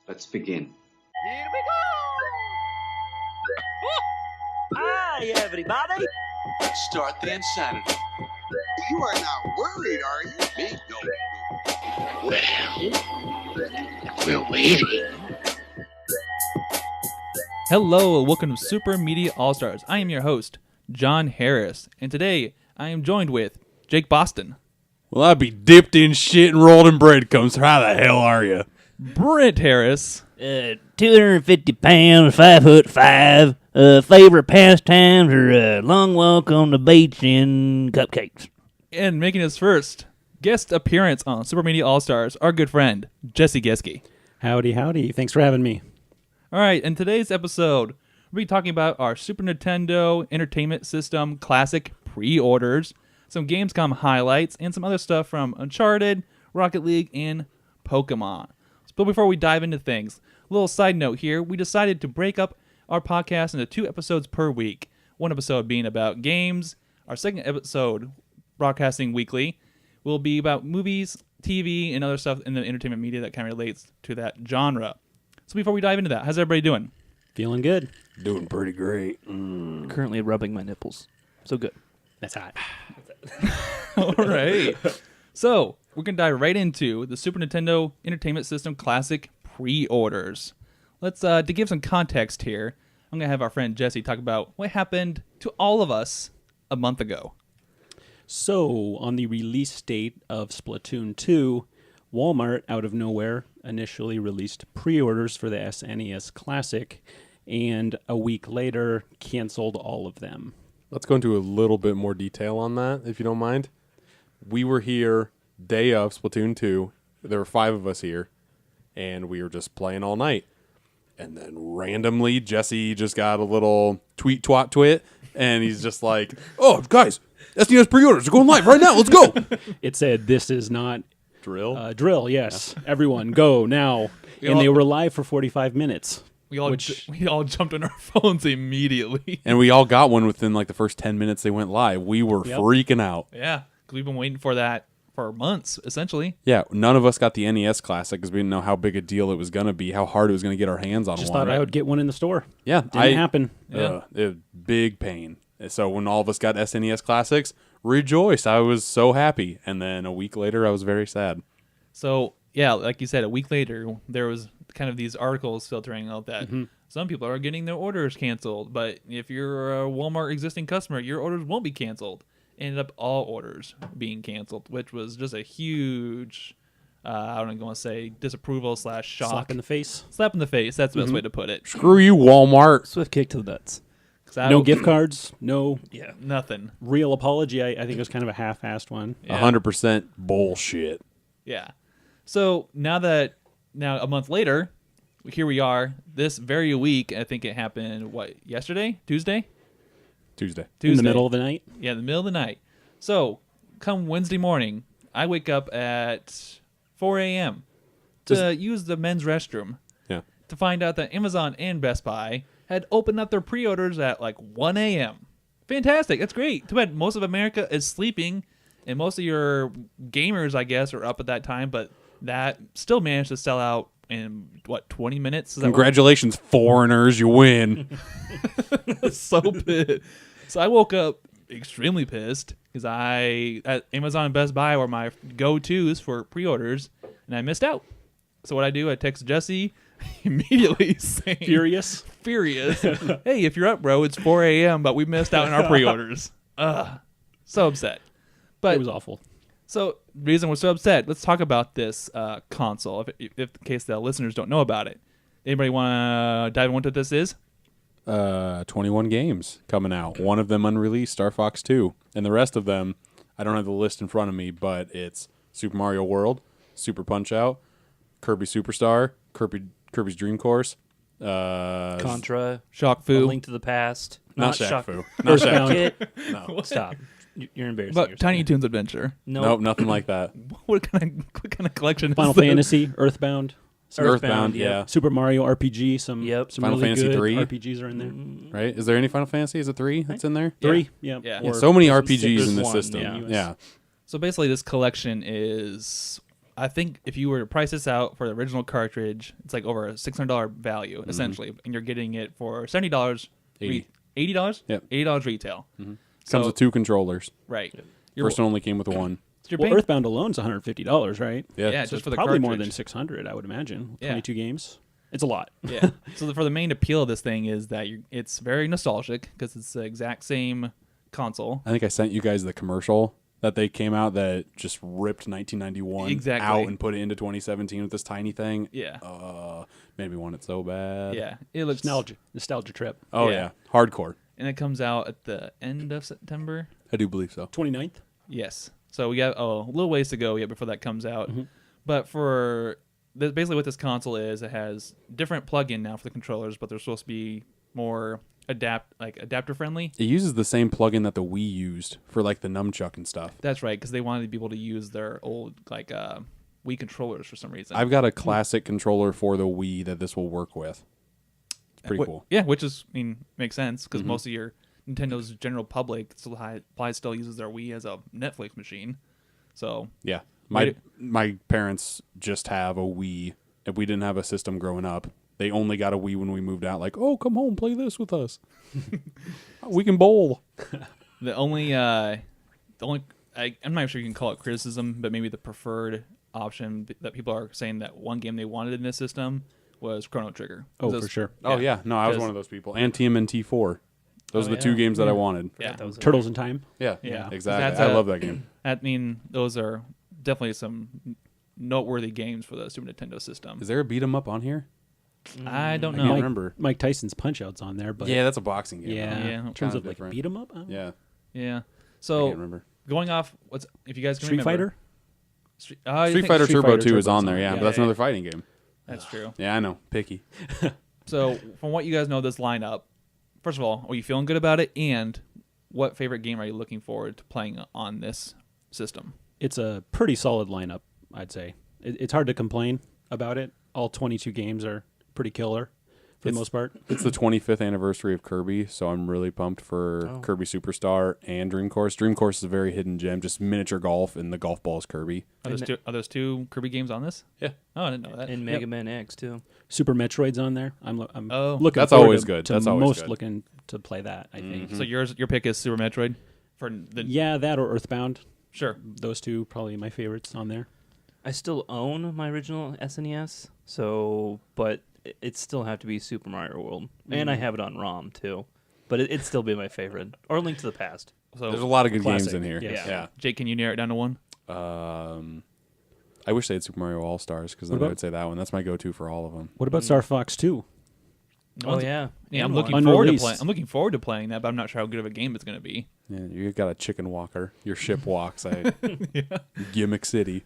Let's begin. Here we go! Hi, everybody! Start the insanity. You are not worried, are you? Me? No. We're waiting. Hello, and welcome to Super Media All-Stars. I am your host, John Harris, and today I am joined with Jake Boston. Well, I'd be dipped in shit and rolled in breadcrumbs. How the hell are you? Brent Harris. 250 pounds, 5'5". Favorite pastimes are long walk on the beach and cupcakes. And making his first guest appearance on Super Media All-Stars, our good friend, Jesse Geske. Howdy, howdy. Thanks for having me. All right, in today's episode, we'll be talking about our Super Nintendo Entertainment System Classic pre-orders, some Gamescom highlights, and some other stuff from Uncharted, Rocket League, and Pokemon. But before we dive into things, a little side note here, we decided to break up our podcast into 2 episodes per week. One episode being about games. Our second episode, broadcasting weekly, will be about movies, TV, and other stuff in the entertainment media that kind of relates to that genre. So before we dive into that, how's everybody doing? Feeling good. Doing pretty great. Currently rubbing my nipples. So good. That's hot. All right. So we're going to dive right into the Super Nintendo Entertainment System Classic pre-orders. Let's to give some context here, I'm going to have our friend Jesse talk about what happened to all of us a month ago. So, on the release date of Splatoon 2, Walmart, out of nowhere, initially released pre-orders for the SNES Classic, and a week later, canceled all of them. Let's go into a little bit more detail on that, if you don't mind. We were here day of Splatoon 2. There were 5 of us here, and we were just playing all night. And then randomly, Jesse just got a little twit, and he's just like, "Oh, guys, SNES pre-orders are going live right now. Let's go." It said, "This is not Drill? drill, yes. Everyone, go now." And they were live for 45 minutes. We all jumped on our phones immediately. And we all got one within like the first 10 minutes they went live. We were freaking out. Yeah, because we've been waiting for that for months, essentially. Yeah, none of us got the NES Classic because we didn't know how big a deal it was going to be, how hard it was going to get our hands on Just one. thought I would get one in the store. Yeah, Didn't happen. Yeah. Big pain. So when all of us got SNES Classics, rejoiced. I was so happy. And then a week later, I was very sad. So, yeah, like you said, a week later, there was kind of these articles filtering out that some people are getting their orders canceled. But if you're a Walmart existing customer, your orders won't be canceled. Ended up all orders being canceled, which was just a huge, I don't want to say disapproval / shock. Slap in the face. Slap in the face. That's the best way to put it. Screw you, Walmart. Swift kick to the nuts. No gift cards. No Nothing. real apology. I think it was kind of a half-assed one. Yeah. 100% bullshit. Yeah. So now a month later, here we are. This very week, I think it happened, yesterday? Tuesday? In the middle of the night. Yeah, in the middle of the night. So, come Wednesday morning, I wake up at 4 a.m. to use the men's restroom. Yeah. To find out that Amazon and Best Buy had opened up their pre-orders at like 1 a.m. Fantastic. That's great. Too bad most of America is sleeping, and most of your gamers, I guess, are up at that time, but that still managed to sell out in, 20 minutes? Congratulations, foreigners. You win. So pissed. So I woke up extremely pissed because Amazon and Best Buy were my go-tos for pre-orders, and I missed out. So what I do, I text Jesse immediately saying... Furious. Hey, if you're up, bro, it's 4 a.m., but we missed out on our pre-orders. So upset. But It was awful. So, reason we're so upset, let's talk about this console, if in case the listeners don't know about it. Anybody want to dive into what this is? 21 games coming out. One of them unreleased, Star Fox 2. And the rest of them, I don't have the list in front of me, but it's Super Mario World, Super Punch-Out, Kirby Superstar, Kirby's Dream Course, Contra. Shock Fu. A Link to the Past. not Shaq Fu. Not Shaq Kit. No. Stop. You're embarrassing But yourself. Tiny Toons Adventure. Nope, nothing like that. What kind of collection Final is this? Fantasy, Earthbound, Earthbound, yeah. yeah. Super Mario RPG. Some Final really Fantasy good 3. RPGs are in there. Right? Is there any Final Fantasy? Is it 3 that's in there? 3, yeah. Yeah. Yeah, Or so many there's RPGs in this one, system. yeah. Yeah. So basically, this collection is I think if you were to price this out for the original cartridge, it's like over a $600 value essentially, and you're getting it for $70. $80. Yep. $80 retail. Comes with 2 controllers. Right. First one only came with 1. You're Well, paying, Earthbound alone's $150, right? yeah, So just for the Probably cartridge. more than $600, I would imagine. Yeah. 22 games. It's a lot. Yeah. So for the main appeal of this thing is that it's very nostalgic because it's the exact same console. I think I sent you guys the commercial that they came out that just ripped 1991 Exactly. out and put it into 2017 with this tiny thing. Yeah. Made me want it so bad. Yeah. It looks Nostalgia trip. Oh Yeah. yeah. Hardcore. and it comes out at the end of September. I do believe so. 29th? Yes. So we got a little ways to go yet before that comes out. But for basically what this console is, it has different plug-in now for the controllers, but they're supposed to be more adapter friendly. It uses the same plugin that the Wii used for like the nunchuck and stuff. That's right, because they wanted people to use their old Wii controllers for some reason. I've got a classic controller for the Wii that this will work with. It's pretty cool. Yeah, which is makes sense because most of your Nintendo's general public probably still uses their Wii as a Netflix machine. So Yeah. My parents just have a Wii. If we didn't have a system growing up, they only got a Wii when we moved out. Like, oh, come home, play this with us. We can bowl. I'm not sure you can call it criticism, but maybe the preferred option that people are saying that one game they wanted in this system was Chrono Trigger. Oh, for sure. Oh, yeah. No, I was 'Cause- one of those people. And TMNT 4. Those are the two games that I wanted. Yeah, Turtles in Time. Yeah, Yeah. exactly. That's I love that game. those are definitely some noteworthy games for the Super Nintendo system. Is there a beat 'em up on here? I don't I know. can't remember. Mike Tyson's Punch-Out's on there, but Yeah, that's a boxing game. yeah, Yeah. in terms Kinda of like different. beat 'em up. I don't know. Yeah. Yeah. I So can't remember. going off, if you guys can Street remember, Fighter. Street Street Fighter Street Turbo Fighter 2 is Turbo's on on there, there. yeah, Yeah, but that's yeah. another fighting game. That's true. Yeah, I know. Picky. So from what you guys know of this lineup, first of all, are you feeling good about it? And what favorite game are you looking forward to playing on this system? It's a pretty solid lineup, I'd say. It's hard to complain about it. All 22 games are pretty killer for the most part. It's the 25th anniversary of Kirby, so I'm really pumped for Kirby Superstar and Dream Course. Dream Course is a very hidden gem, just miniature golf, and the golf ball is Kirby. Are those two Kirby games on this? Yeah. Oh, I didn't know that. And Mega Man X too. Super Metroid's on there. I'm Oh. looking. That's forward always to- good. To That's always most good. looking to play that. I think. So your pick is Super Metroid for the Yeah, that or Earthbound. Sure. Those two probably my favorites on there. I still own my original SNES, but it still have to be Super Mario World, and I have it on ROM too. But it'd still be my favorite, or Link to the Past. So There's a lot of good Classic. games in here. Yes. Yeah. Jake, can you narrow it down to one? I wish they had Super Mario All Stars because then What I about- would say that one. That's my go-to for all of them. What about Star Fox 2? Oh yeah, Yeah, I'm And looking one. forward to Unreleased. playing. I'm looking forward to playing that, but I'm not sure how good of a game it's going to be. Yeah, you got a chicken walker. Your ship walks at Gimmick City.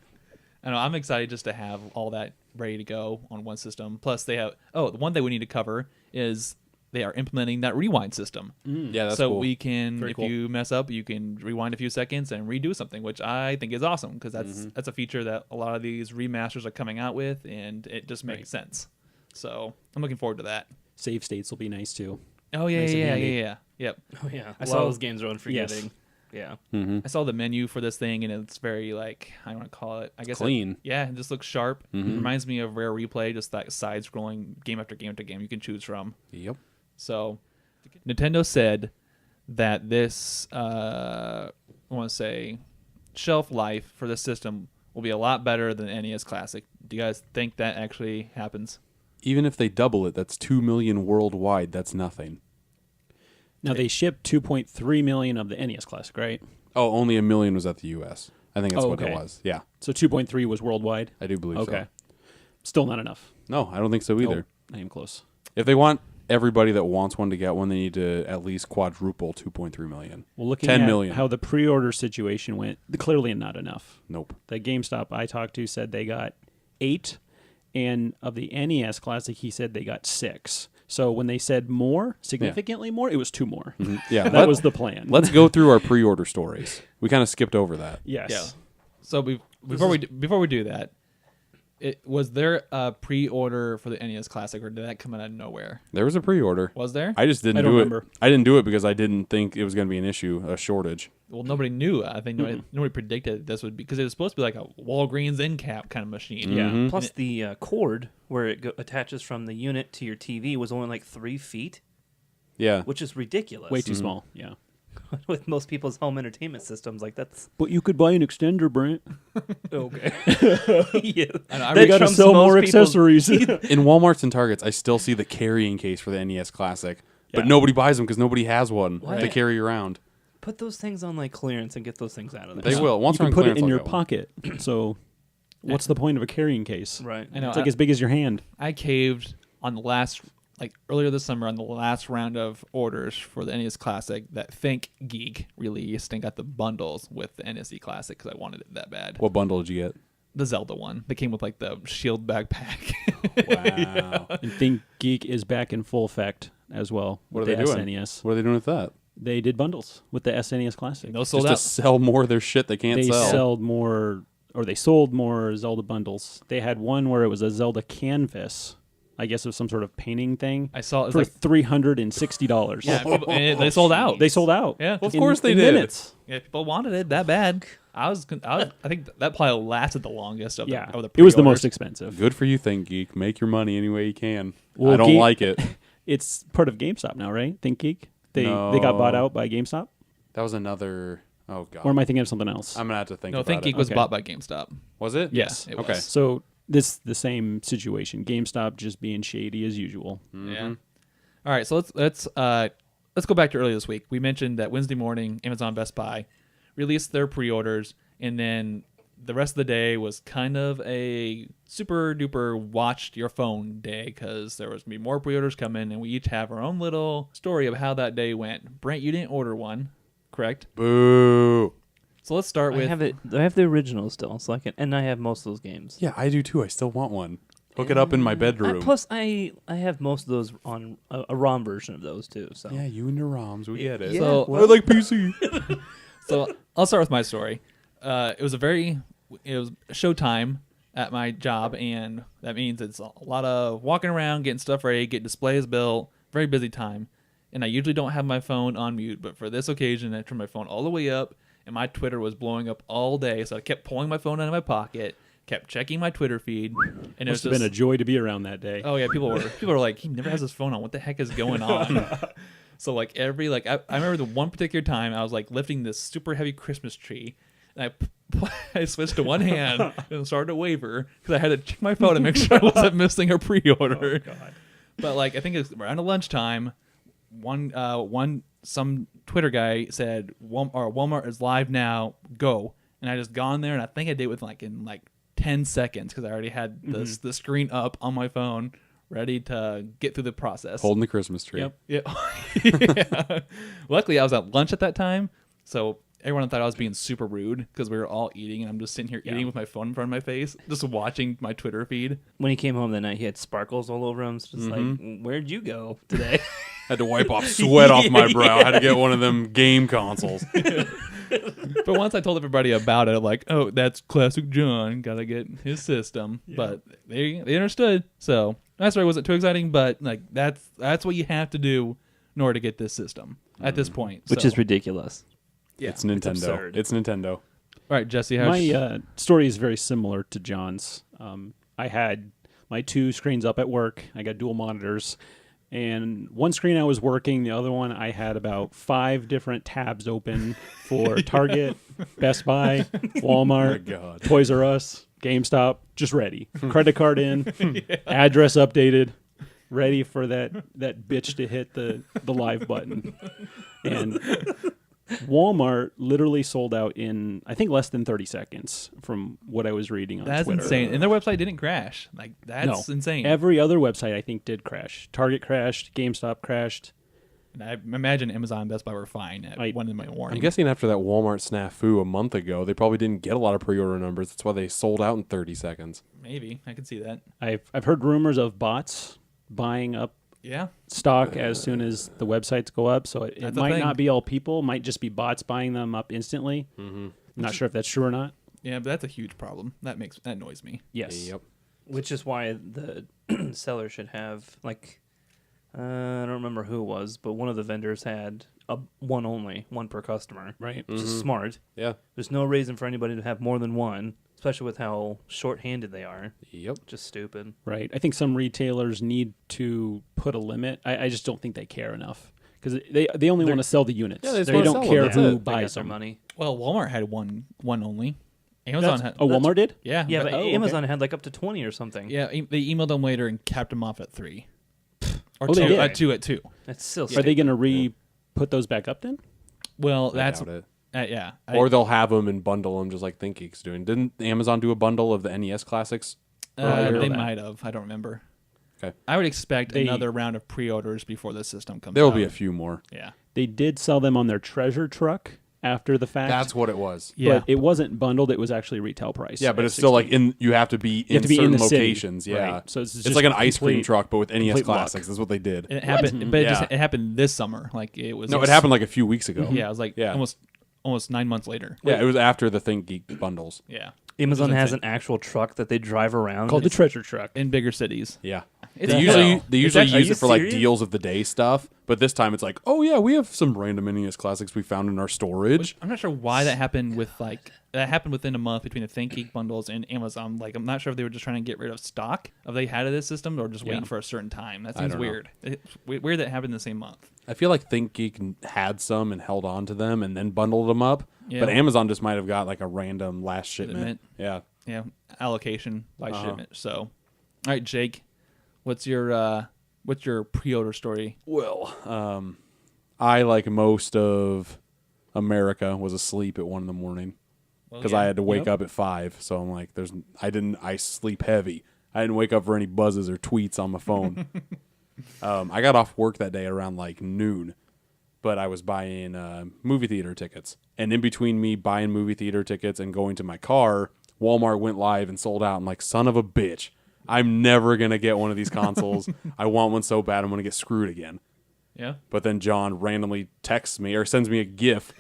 I know. I'm excited just to have all that ready to go on one system. Plus, they have. Oh, the one thing we need to cover is they are implementing that rewind system. Yeah, that's so cool. we can, Very if cool. you mess up, you can rewind a few seconds and redo something, which I think is awesome because that's a feature that a lot of these remasters are coming out with, and it just makes sense. So I'm looking forward to that. Save states will be nice too. Oh yeah, Nice and yeah, handy. yeah. Yep. Oh yeah, I a lot saw- of those games are unforgiving. Yeah. I saw the menu for this thing, and it's very I don't want to call it. I guess Clean. it just looks sharp. It reminds me of Rare Replay, just that side-scrolling game after game after game you can choose from. Yep. So, Nintendo said that this, I want to say, shelf life for the system will be a lot better than NES Classic. Do you guys think that actually happens? Even if they double it, that's 2 million worldwide. That's nothing. Now they shipped 2.3 million of the NES Classic, right? Oh, only 1 million was at the U.S. I think that's Oh, what it okay. was. Yeah, So 2.3 was worldwide. I do believe Okay, so. still not enough. No, I don't think so either. Nope, not even close. If they want everybody that wants one to get one, they need to at least quadruple 2.3 million. Well, looking 10 at million. how the pre-order situation went, clearly not enough. Nope. The GameStop I talked to said they got 8, and of the NES Classic, he said they got 6. So when they said more, significantly more, it was 2 more. Yeah, That was the plan. Let's go through our pre-order stories. We kind of skipped over that. Yes. Yeah. So before we do that, Was there a pre-order for the NES Classic, or did that come out of nowhere? There was a pre-order. Was there? I just didn't I don't do remember. it. I didn't do it because I didn't think it was going to be an issue, a shortage. Well, nobody knew. I think nobody predicted this would be, because it was supposed to be like a Walgreens end cap kind of machine. Yeah. Plus, the cord where it attaches from the unit to your TV was only like 3 feet, Yeah. which is ridiculous. Way too small. Yeah. With most people's home entertainment systems, like that's But you could buy an extender, Brent. okay. Yeah. I We really got to trumps sell most more people's- accessories. In Walmarts and Targets, I still see the carrying case for the NES Classic, but Yeah. nobody buys them because nobody has one to What? carry around. Put those things on like clearance and get those things out of there. They will. Once you they're can on put it clearance, in I'll your get one. pocket. So, what's the point of a carrying case? Right. I know. It's like as big as your hand. I caved on the last, like earlier this summer, on the last round of orders for the NES Classic that Think Geek released, and got the bundles with the NSE Classic because I wanted it that bad. What bundle did you get? The Zelda one. They came with like the shield backpack. Wow. And Think Geek is back in full effect as well. What are with they the doing? SNES. What are they doing with that? They did bundles with the SNES Classic. Those sold Just to out. sell more of their shit they can't They sell. sold more, or they sold more Zelda bundles. They had one where it was a Zelda canvas. I guess it was some sort of painting thing. I saw it was for like, $360. yeah, people, and they sold out. They sold out. Yeah. Of in- course they in did. Minutes. Yeah, people wanted it that bad. I think that probably lasted the longest of Yeah, the, of the it was the pre-orders. most expensive. Good for you, Think Geek. Make your money any way you can. Well, I don't like it. It's part of GameStop now, right? Think Geek. They got bought out by GameStop. That was another. Oh god. Or am I thinking of something else? I'm gonna have to think. No, about Think it. Geek was Okay. bought by GameStop. Was it? Yes, it Okay. was. So the same situation. GameStop just being shady as usual. Yeah. All right, so let's go back to earlier this week. We mentioned that Wednesday morning, Amazon Best Buy released their pre-orders, and then the rest of the day was kind of a super duper watched your phone day, because there was gonna be more pre-orders coming, and we each have our own little story of how that day went. Brent, you didn't order one, correct? Boo. So let's start I with have it. I have the original still, so I can, and I have most of those games. Yeah, I do too. I still want one. Hook it up in my bedroom. Plus, I have most of those on a ROM version of those too. So Yeah, you and your ROMs. We get it. Yeah, So- I like PC. So I'll start with my story. It was showtime at my job, and that means it's a lot of walking around, getting stuff ready, getting displays built. Very busy time, and I usually don't have my phone on mute, but for this occasion, I turned my phone all the way up, and my Twitter was blowing up all day. So I kept pulling my phone out of my pocket, kept checking my Twitter feed, and it was Must have been a just, joy to be around that day. oh yeah, people were like, he never has his phone on. What the heck is going on? So like I remember the one particular time I was like lifting this super heavy Christmas tree, and I switched to one hand and started to waver because I had to check my phone to make sure I wasn't missing a pre-order. Oh, God. But like I think it was around lunchtime, some Twitter guy said Walmart is live now, go, and I just gone there, and I think I did it in 10 seconds because I already had the screen up on my phone, ready to get through the process. Holding the Christmas tree. Yep. Yeah. Luckily, I was at lunch at that time, so everyone thought I was being super rude because we were all eating, and I'm just sitting here eating with my phone in front of my face, just watching my Twitter feed. when he came home that night, he had sparkles all over him. It's just like, where'd you go today? Had to wipe off sweat off my brow. Had to get one of them game consoles. But once I told everybody about it, I'm like, oh, that's classic John. Gotta get his system. But they understood. So that story wasn't too exciting, but like that's what you have to do in order to get this system at this point. Which So, is ridiculous. yeah. It's Nintendo. absurd. It's Nintendo. All right, Jesse. How's My story is very similar to John's. I had my two screens up at work. I got dual monitors. And one screen I was working, the other one I had about 5 different tabs open for Target, Best Buy, Walmart, God. Toys R Us, GameStop, just ready. Credit card in, address updated, ready for that bitch to hit the live button. And Walmart literally sold out in, I think, less than 30 seconds from what I was reading on That's Twitter. insane. And their website didn't crash. Like, that's insane. Every other website, I think, did crash. Target crashed. GameStop crashed. And I imagine Amazon and Best Buy were fine at 1 in the morning. I'm guessing after that Walmart snafu a month ago, they probably didn't get a lot of pre-order numbers. That's why they sold out in 30 seconds. Maybe. I could see that. I've heard rumors of bots buying up Yeah. stock as soon as the websites go up. So it That's a might thing. not be all people. Might just be bots buying them up instantly. I'm not sure if that's true or not. Yeah, but that's a huge problem. That annoys me. Yes. Yep. Which is why the seller should have, like, I don't remember who it was, but one of the vendors had one per customer. Right. Which is smart. Yeah. There's no reason for anybody to have more than one, especially with how short-handed they are. Yep. Just stupid. Right. I think some retailers need to put a limit. I just don't think they care enough because they only want to sell the units. Yeah, they just they wanna don't sell them, care that's who it. They buys got their them. money. Well, Walmart had one only. Amazon had. Walmart did? Yeah. Yeah, but okay. Amazon had like up to 20 or something. Yeah, they emailed them later and capped them off at 3. Or Oh, they 2. did? At 2 at 2. That's still Are they stupid. going to put those back up then? Well, I that's doubt it. yeah. Or they'll have them and bundle them just like ThinkGeek's doing. Didn't Amazon do a bundle of the NES classics? earlier? They might have. I don't remember. Okay. I would expect another round of pre-orders before the system comes There will out. be a few more. Yeah. They did sell them on their treasure truck after the fact. That's what it was. Yeah. But it wasn't bundled. It was actually retail price. Yeah, but at it's still like 60. you have to be You have in to be in certain the city. locations. Yeah. Right. So it's It's just like an ice cream complete- truck, but with NES complete luck. classics. That's what they did. And it happened, but Yeah. it happened this summer. Like it was. No, it happened like a few weeks ago. Yeah, it was like Yeah. almost 9 months later. Yeah, it was after the ThinkGeek bundles. Yeah. Amazon It was has insane. an actual truck that they drive around. called the treasure truck. In bigger cities. Yeah. It's They a usually hell. they usually actually- use Are it for you like serious? deals of the day stuff, but this time it's like, oh yeah, we have some random NES classics we found in our storage. I'm not sure why that happened that happened within a month between the ThinkGeek bundles and Amazon. Like, I'm not sure if they were just trying to get rid of stock of they had of this system or just waiting for a certain time. That seems don't know. weird. It's weird that happened the same month. I feel like ThinkGeek had some and held on to them and then bundled them up, Yeah. but Amazon just might have got like a random last shipment. Shipment. Yeah. Yeah, allocation by Uh-huh. shipment. So, all right, Jake, what's your pre-order story? Well, I, like most of America, was asleep at 1 a.m. because I had to wake up at 5. So I'm like, I sleep heavy. I didn't wake up for any buzzes or tweets on my phone. I got off work that day around like noon, but I was buying movie theater tickets. And in between me buying movie theater tickets and going to my car, Walmart went live and sold out. I'm like, son of a bitch. I'm never going to get one of these consoles. I want one so bad I'm going to get screwed again. Yeah. But then John randomly texts me or sends me a GIF.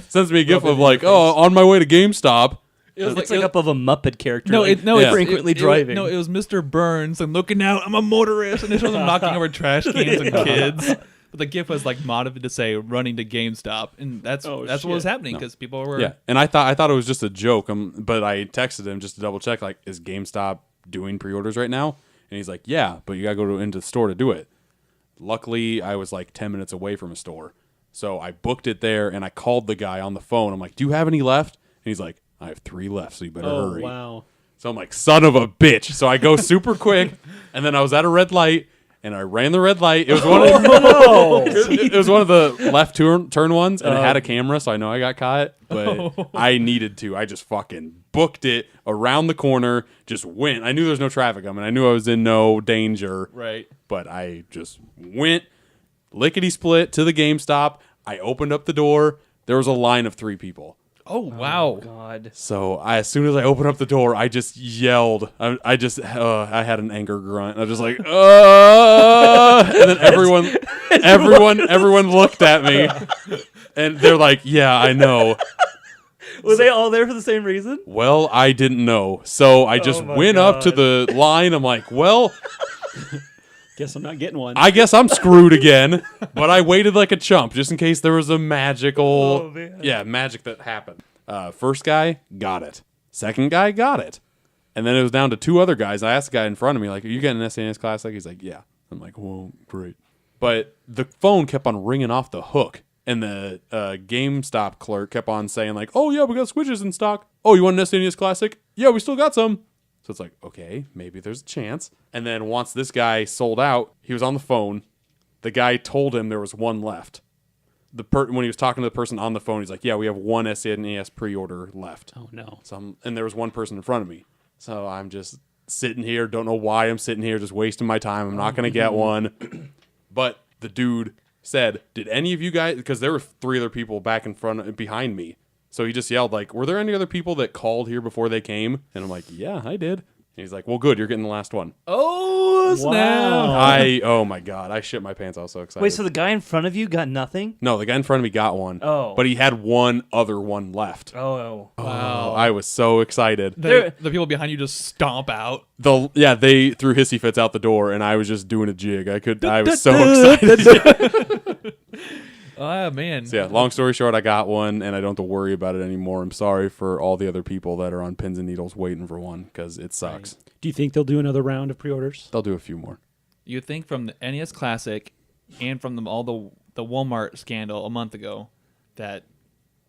sends me a GIF of like, oh, on my way to GameStop. It's like up of a Muppet character. No, like, it's frequently driving. No, it was Mr. Burns. I'm looking out. I'm a motorist, and it shows him knocking over trash cans and kids. But the GIF was like modified to say running to GameStop, and that's what was happening because people were. Yeah, and I thought it was just a joke. But I texted him just to double check. Like, is GameStop doing pre-orders right now? And he's like, yeah, but you gotta go into the store to do it. Luckily, I was like 10 minutes away from a store, so I booked it there. And I called the guy on the phone. I'm like, do you have any left? And he's like, I have 3 left, so you better hurry. Wow. So I'm like, son of a bitch. So I go super quick, and then I was at a red light, and I ran the red light. It was one of it was one of the left turn ones, and it had a camera, so I know I got caught. But I needed to. I just fucking booked it around the corner, just went. I knew there was no traffic coming. I knew I was in no danger. Right. But I just went lickety-split to the GameStop. I opened up the door. There was a line of 3 people. Oh wow. God. So as soon as I opened up the door, I just yelled. I had an anger grunt. I was just like, and then everyone looked at me, and they're like, yeah, I know. Were they all there for the same reason? Well, I didn't know, so I just my went up to God. the line. I'm like, well, Guess I'm not getting one. I guess I'm screwed again. But I waited like a chump just in case there was a magical, magic that happened. First guy got it. Second guy got it. And then it was down to 2 other guys. I asked the guy in front of me, like, are you getting an SNES Classic? He's like, yeah. I'm like, well, great. But the phone kept on ringing off the hook. And the GameStop clerk kept on saying, like, oh, yeah, we got Switches in stock. Oh, you want an SNES Classic? Yeah, we still got some. So it's like, okay, maybe there's a chance. And then once this guy sold out, he was on the phone. The guy told him there was 1 left. When he was talking to the person on the phone, he's like, yeah, we have 1 SNES pre-order left. Oh, no. And there was 1 person in front of me. So I'm just sitting here, don't know why I'm sitting here, just wasting my time. I'm not going to get one. But the dude said, did any of you guys, because there were 3 other people back in front and behind me. So he just yelled, like, were there any other people that called here before they came? And I'm like, yeah, I did. And He's like, well, good, you're getting the last one. Oh, snap. Wow. Oh my God, I shit my pants. I was so excited. Wait, so the guy in front of you got nothing? No, the guy in front of me got one. Oh. But he had one other one left. Oh. Wow. I was so excited. The people behind you just stomp out. They threw hissy fits out the door, and I was just doing a jig. I was so excited. Oh, man. So yeah, long story short, I got one, and I don't have to worry about it anymore. I'm sorry for all the other people that are on pins and needles waiting for one, because it sucks. Right. Do you think they'll do another round of pre-orders? They'll do a few more. You think from the NES Classic and from all the Walmart scandal a month ago that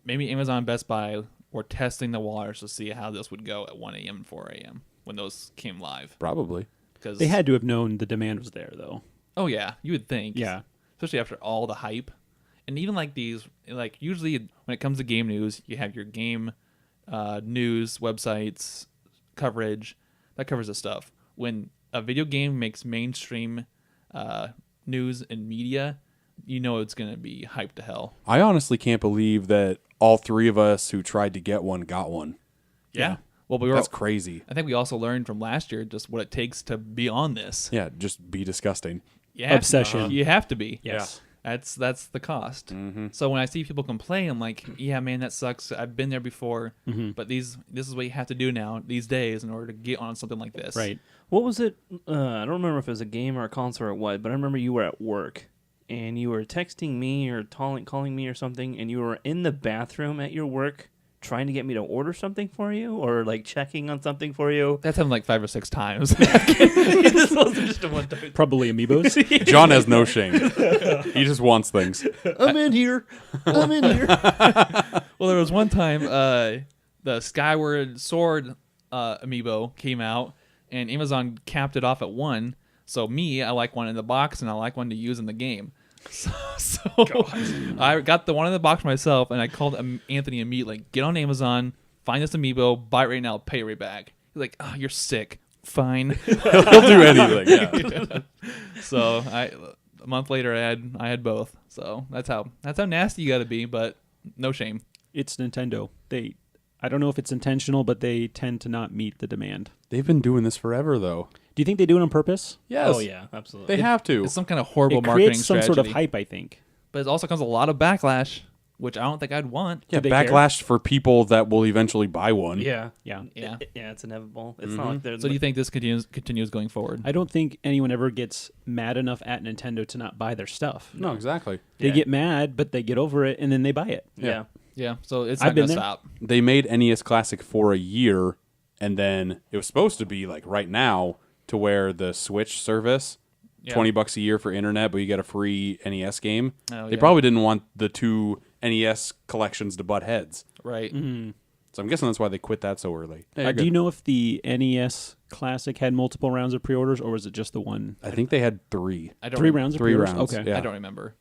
maybe Amazon and Best Buy were testing the waters to see how this would go at 1 a.m. and 4 a.m. when those came live? Probably. Because They had to have known the demand was there, though. Oh, yeah. You would think. Yeah. Especially after all the hype. And even like these, like usually when it comes to game news, you have your game news, websites, coverage. That covers the stuff. When a video game makes mainstream news and media, you know it's going to be hyped to hell. I honestly can't believe that all three of us who tried to get one got one. Yeah. Well, That's crazy. I think we also learned from last year just what it takes to be on this. Yeah, just be disgusting. You have Obsession. You have to be. Yes. That's the cost. Mm-hmm. So when I see people complain, I'm like, yeah, man, that sucks. I've been there before, but this is what you have to do now these days in order to get on something like this. Right. What was it? I don't remember if it was a game or a console or what, but I remember you were at work and you were texting me or calling me or something, and you were in the bathroom at your work trying to get me to order something for you or like checking on something for you. That's happened like 5 or 6 times. This wasn't just a one time. Probably amiibos. John has no shame. He just wants things. I'm in here. I'm in here. Well, there was one time the Skyward Sword amiibo came out, and Amazon capped it off at 1. So I like one in the box, and I like one to use in the game. So I got the one in the box myself, and I called Anthony immediately. Get on Amazon, find this amiibo, buy it right now, pay it right back. He's like, "Oh, you're sick." Fine. He'll do anything. Yeah. So a month later, I had both. So that's how nasty you got to be, but no shame. It's Nintendo. I don't know if it's intentional, but they tend to not meet the demand. They've been doing this forever, though. Do you think they do it on purpose? Yes. Oh yeah, absolutely. They have to. It's some kind of horrible It marketing creates some strategy. sort of hype, I think. But it also comes with a lot of backlash, which I don't think I'd want. Yeah, Do they care? backlash for people that will eventually buy one. Yeah. Yeah. Yeah. Yeah, it's inevitable. It's not like they're So do you think this continues going forward? I don't think anyone ever gets mad enough at Nintendo to not buy their stuff. No, exactly. They Yeah. get mad, but they get over it, and then they buy it. Yeah. Yeah, so it's I've not been going to there. stop. They made NES Classic for a year, and then it was supposed to be like right now to where the Switch service, Yeah. $20 a year for internet, but you get a free NES game. Oh, They yeah. probably didn't want the two NES collections to butt heads. Right. So I'm guessing that's why they quit that so early. Do you know if the NES Classic had multiple rounds of pre-orders, or was it just the one? I think they had 3. I don't 3 rem- rounds of 3 pre-orders? rounds. Okay. Yeah. I don't remember.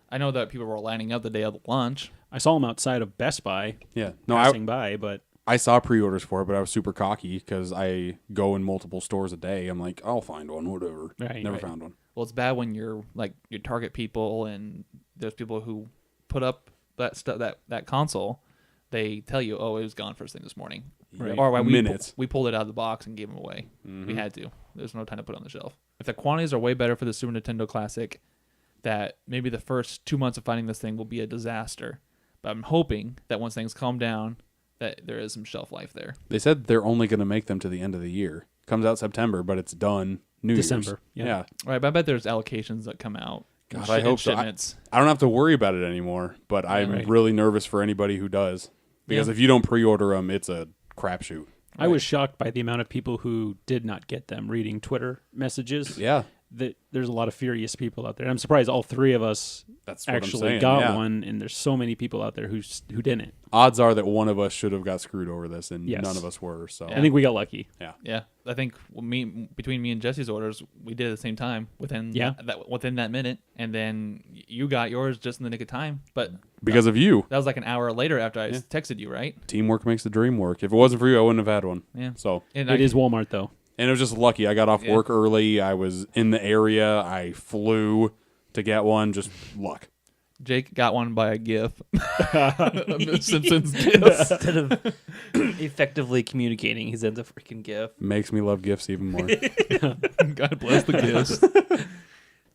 I know that people were lining up the day of the launch. I saw them outside of Best Buy Yeah. No, passing by, but I saw pre-orders for it, but I was super cocky because I go in multiple stores a day. I'm like, I'll find one, whatever. Right, Never right. found one. Well, it's bad when you're like your target people and there's people who put up that stuff that console. They tell you, "Oh, it was gone first thing this morning," Right. or Minutes. we pulled it out of the box and gave them away. We had to. There's no time to put it on the shelf. If the quantities are way better for the Super Nintendo Classic, that maybe the first 2 months of finding this thing will be a disaster. But I'm hoping that once things calm down, that there is some shelf life there. They said they're only going to make them to the end of the year. Comes out September, but it's done New December, Year's. yeah. All right, but I bet there's allocations that come out. God, and I and hope so. shipments. I don't have to worry about it anymore, but I'm Right. really nervous for anybody who does. Because Yeah. if you don't pre-order them, it's a crapshoot. I was shocked by the amount of people who did not get them reading Twitter messages. Yeah, There's a lot of furious people out there. I'm surprised all 3 of us that's what actually I'm saying. got yeah. one, and there's so many people out there who didn't. Odds are that one of us should have got screwed over this, and Yes. none of us were. So I think we got lucky. Yeah, I think between me and Jesse's orders, we did it at the same time within that minute, and then you got yours just in the nick of time. But because of you, that was like an hour later after I texted you, right? teamwork makes the dream work. If it wasn't for you, I wouldn't have had one. Yeah. So And It is Walmart, though. and it was just lucky. I got off Yeah. work early. I was in the area. I flew to get one. Just luck. Jake got one by a GIF. The Simpsons GIF. Instead of effectively communicating, he sends a freaking GIF. Makes me love gifts even more. God bless the GIFs.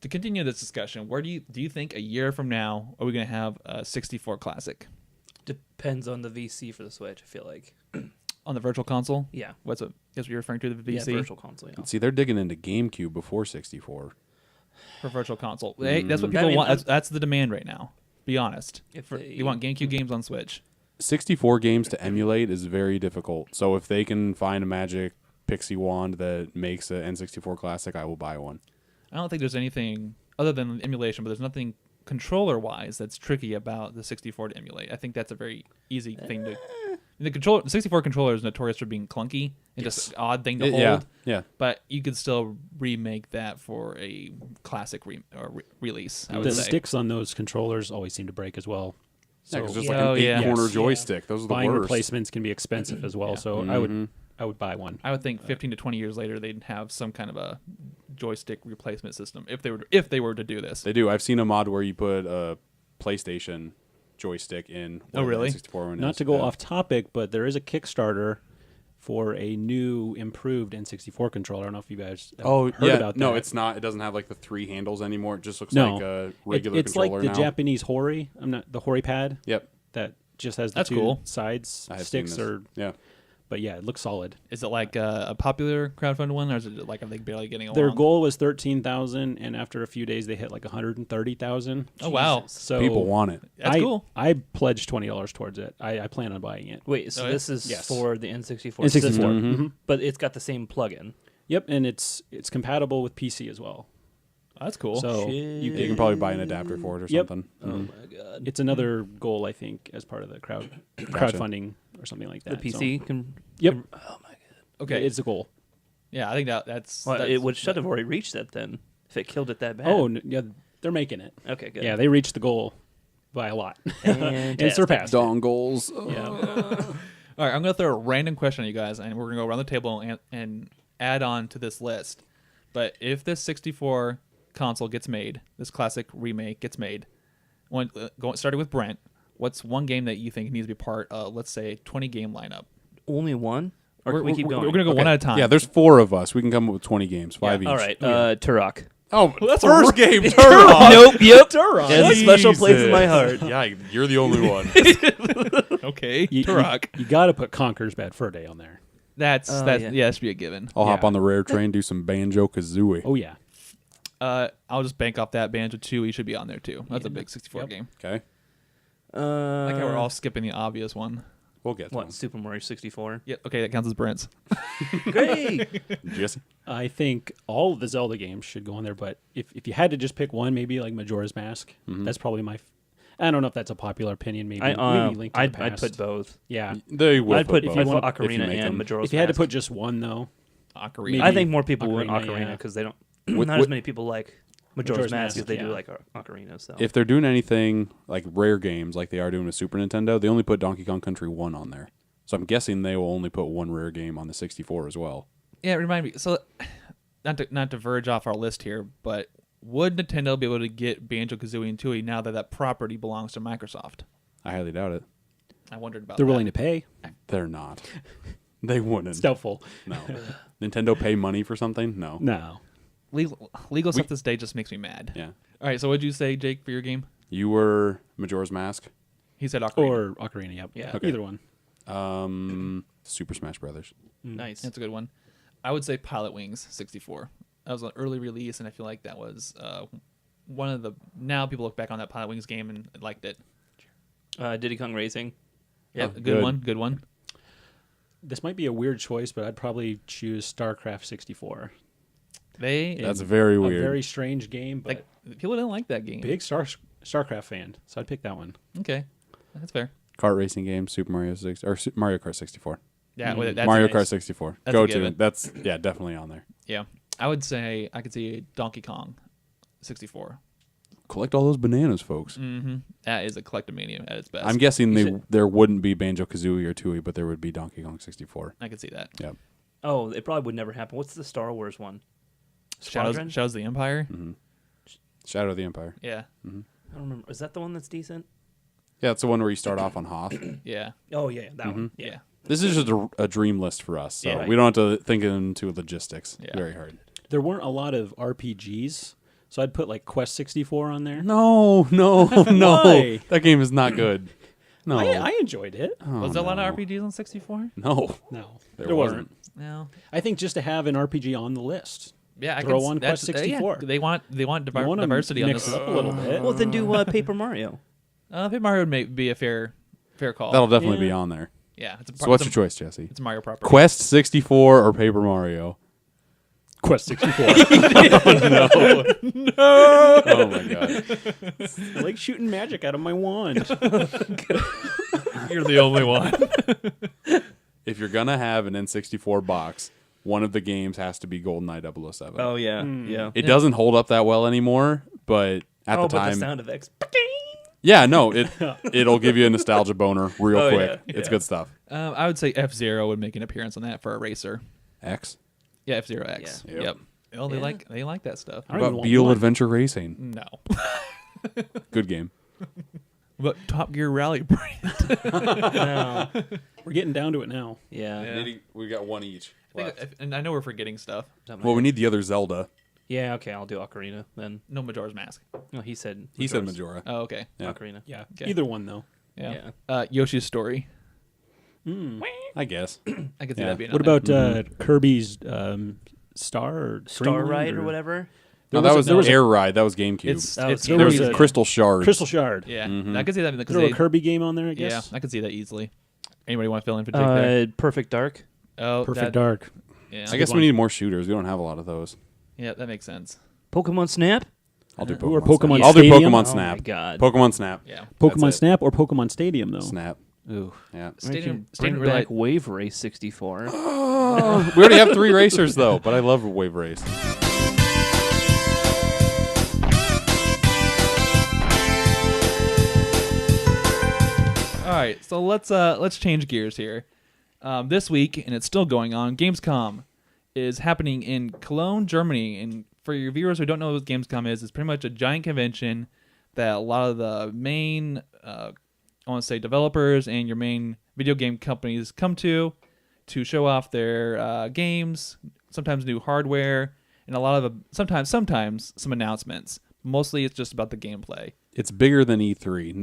To continue this discussion, where do you think a year from now are we going to have a 64 Classic Depends on the VC for the Switch, I feel like. on the Virtual Console? Yeah. That's what you're referring to, the Yeah, VC Virtual Console, yeah. See, they're digging into GameCube before 64. for Virtual Console. That's what people I mean, want. That's the demand right now. Be honest. If You want GameCube games on Switch. 64 games to emulate is very difficult. So if they can find a magic pixie wand that makes an N64 Classic, I will buy one. I don't think there's anything other than emulation, but there's nothing controller-wise that's tricky about the 64 to emulate. I think that's a very easy thing to. The 64 controller is notorious for being clunky and just an odd thing to hold. Yeah. But you could still remake that for a classic release. I would The say. sticks on those controllers always seem to break as well. Yeah, So 'cause just Yeah. like Oh, an yeah. eight-corner Yes. joystick. Those are the buying worst. replacements can be expensive as well. Yeah. So I would buy one. I would think 15 to 20 years later they'd have some kind of a joystick replacement system if they were to do this. They do. I've seen a mod where you put a PlayStation joystick in. Oh, really? 64 one Not is. to go Yeah. off topic, but there is a Kickstarter for a new improved N64 controller. I don't know if you guys have Oh, heard yeah. about that. No, it's not. It doesn't have like the 3 handles anymore. It just looks No. like a regular It's like controller the now. Japanese Hori. The Hori pad Yep. that just has the That's two cool. sides I have sticks seen this. or Yeah. but yeah, it looks solid. Is it like a popular crowdfunded one, or is it like are they barely getting along? Their goal was 13,000 and after a few days they hit like 130,000. Oh wow, So People want it. that's cool. I pledged $20 towards it. I plan on buying it. Wait, so Oh, yeah? this is Yes. for the N64 N64. system, Mhm. but it's got the same plugin. Yep, and it's compatible with PC as well. That's cool. So Shit. You can probably buy an adapter for it or Yep. something. Oh Mhm. my god. it's another goal I think as part of the crowdfunding or something like The that. PC can. Yep. can- oh my god. So, okay, it's a goal. yeah, I think that's. Well, that's it would should have already reached that then if it killed it that bad. Oh, yeah, they're making it. okay, good. Yeah, they reached the goal by a lot. and Fantastic. surpassed it. Dongles. Yeah. All right, I'm going to throw a random question at you guys, and we're going to go around the table and add on to this list. But if this 64 console gets made, this classic remake gets made, starting with Brent, what's one game that you think needs to be part of, let's say, 20 game lineup? Only one? Or can we keep going? We're going to go one at a time. Yeah, there's 4 of us. We can come up with 20 games, 5 each. All right, Turok. Oh, that's first game, Turok. Nope, yep. It has a special place in my heart. Yeah, you're the only one. Okay, You, Turok. You got to put Conker's Bad Fur Day on there. That's Oh, that. yeah. Yeah, that should be a given. I'll hop Yeah. on the rare train, do some Banjo Kazooie. Oh yeah. I'll just bank off that. Banjo 2 should be on there too. That's a big 64 Yep. game. Okay, I like how we're all skipping the obvious one. we'll get to What, Super Mario 64? Yeah, okay, that counts as Brent's. Great! Jesse. I think all of the Zelda games should go on there, but if you had to just pick one, maybe like Majora's Mask. That's probably my. I don't know if that's a popular opinion. Maybe maybe Link to the I'd Past. put both. Yeah. They will I'd put both. both want- Ocarina make and them. Majora's If you had to Mask. put just one though, Ocarina. Maybe. I think more people went Ocarina, Ocarina yeah. because they don't. With- not with- as many people like Majora's Majora's Mask as Mask, they do yeah. like Ocarina. So If they're doing anything like rare games like they are doing with Super Nintendo, they only put Donkey Kong Country 1 on there. So I'm guessing they will only put one rare game on the 64 as well. Yeah, remind me. So, not to verge off our list here, but would Nintendo be able to get Banjo Kazooie and Tooie now that that property belongs to Microsoft? I highly doubt it. I wondered about. they're that. willing to pay. They're not. They wouldn't. It's doubtful. No. Nintendo pay money for something? No. No. Legal stuff this day just makes me mad. Yeah. All right, so what'd you say, Jake, for your game? You were Majora's Mask? He said Ocarina. Or Ocarina. Yep. Yeah. Okay. Either one. Super Smash Brothers. nice. That's a good one. I would say Pilot Wings 64. That was an early release, and I feel like that was one of the. Now people look back on that Pilot Wings game and liked it. Diddy Kong Racing. Yeah, Oh, good good. one. Good one. This might be a weird choice, but I'd probably choose StarCraft 64. They That's very A weird. very strange game, but like people didn't like that game. big StarCraft fan, so I'd pick that one. Okay, that's fair. Kart racing game, Super Mario Mario Kart 64. Yeah, well, that's Mario nice. Kart 64. That's a Go to. given. That's definitely on there. Yeah, I would say I could see Donkey Kong 64. Collect all those bananas, folks. Mm-hmm. That is a collectomania at its best. I'm guessing You should- there wouldn't be Banjo Kazooie or Tooie, but there would be Donkey Kong 64. I could see that. Yep. Oh, it probably would never happen. What's the Star Wars one? Squadron? Shadows of the Empire. Shadow of the Empire. Yeah. I don't remember. Is that the one that's decent? Yeah, it's the one where you start off on Hoth. Yeah. Oh yeah, that one. Yeah. This is just a dream list for us, so Yeah. we don't have to think into logistics Yeah. very hard. There weren't a lot of RPGs, so I'd put like Quest 64 on there. No. Why? That game is not good. No. I enjoyed it. Was there a lot of RPGs on 64? No. No, There wasn't. No. I think just to have an RPG on the list. Yeah, I Throw can, on that's- Quest 64. They want You want to diversity on mix this. it up a little bit. Well, then do Paper Mario. Paper Mario would be a fair call. That'll definitely be Yeah. on there. yeah. It's a, So what's it's your a, choice, Jesse? It's a Mario property. Quest 64 or Paper Mario? Quest 64. Oh my god. I like shooting magic out of my wand. You're the only one. If you're gonna have an N64 box, one of the games has to be GoldenEye 007. Oh yeah, yeah. It doesn't hold up that well anymore, but at the But time, the sound effects. yeah, no, it'll give you a nostalgia boner real Oh, quick. yeah, It's yeah. good stuff. I would say F-Zero would make an appearance on that for a racer. X. Yeah, F-Zero X. Yeah. Yep. Oh, they Yeah. like that stuff. I don't even About want Beale one. Adventure Racing. No. Good game. But Top Gear Rally brand. No. We're getting down to it now. Yeah. We got one each. And I know we're forgetting stuff. Well, we need the other Zelda. Yeah. Okay, I'll do Ocarina then. No Majora's Mask. No, he said. He said Majora's- Majora. Oh, okay. Yeah. Ocarina. Yeah. Okay. Either one though. Yeah. Yeah. Yoshi's Story. I guess. I could see Yeah. that being What on there. about Kirby's Star or Star Dreamland Ride or whatever. No, There that was was a- Air Ride. That was GameCube. It's Oh, it's there there was was a- Crystal Shards. Crystal Shard? yeah. Mhm. I could see that because Throw a Kirby game on there, I guess. yeah, I could see that easily. Anybody want to fill in for Jake there? Perfect Dark. Oh, Perfect Dark. Yeah. I guess we need more shooters. We don't have a lot of those. Yeah, that makes sense. Pokemon Snap. I'll do Or Pokemon. Pokemon Snap. I'll do Stadium? Pokemon Oh Snap. my God. Pokemon Snap. Yeah. Pokemon That's it. Snap or Pokemon Stadium though. Snap. Ooh. Yeah. Stadium Bring Relay. back Wave Race 64. We already have 3 racers though, but I love Wave Race. All right, so let's change gears here. This week, and it's still going on. Gamescom is happening in Cologne, Germany, and for your viewers who don't know what Gamescom is, it's pretty much a giant convention that a lot of the main, I want to say, developers and your main video game companies come to show off their games, sometimes new hardware, and a lot of sometimes some announcements. Mostly, it's just about the gameplay. It's bigger than E3.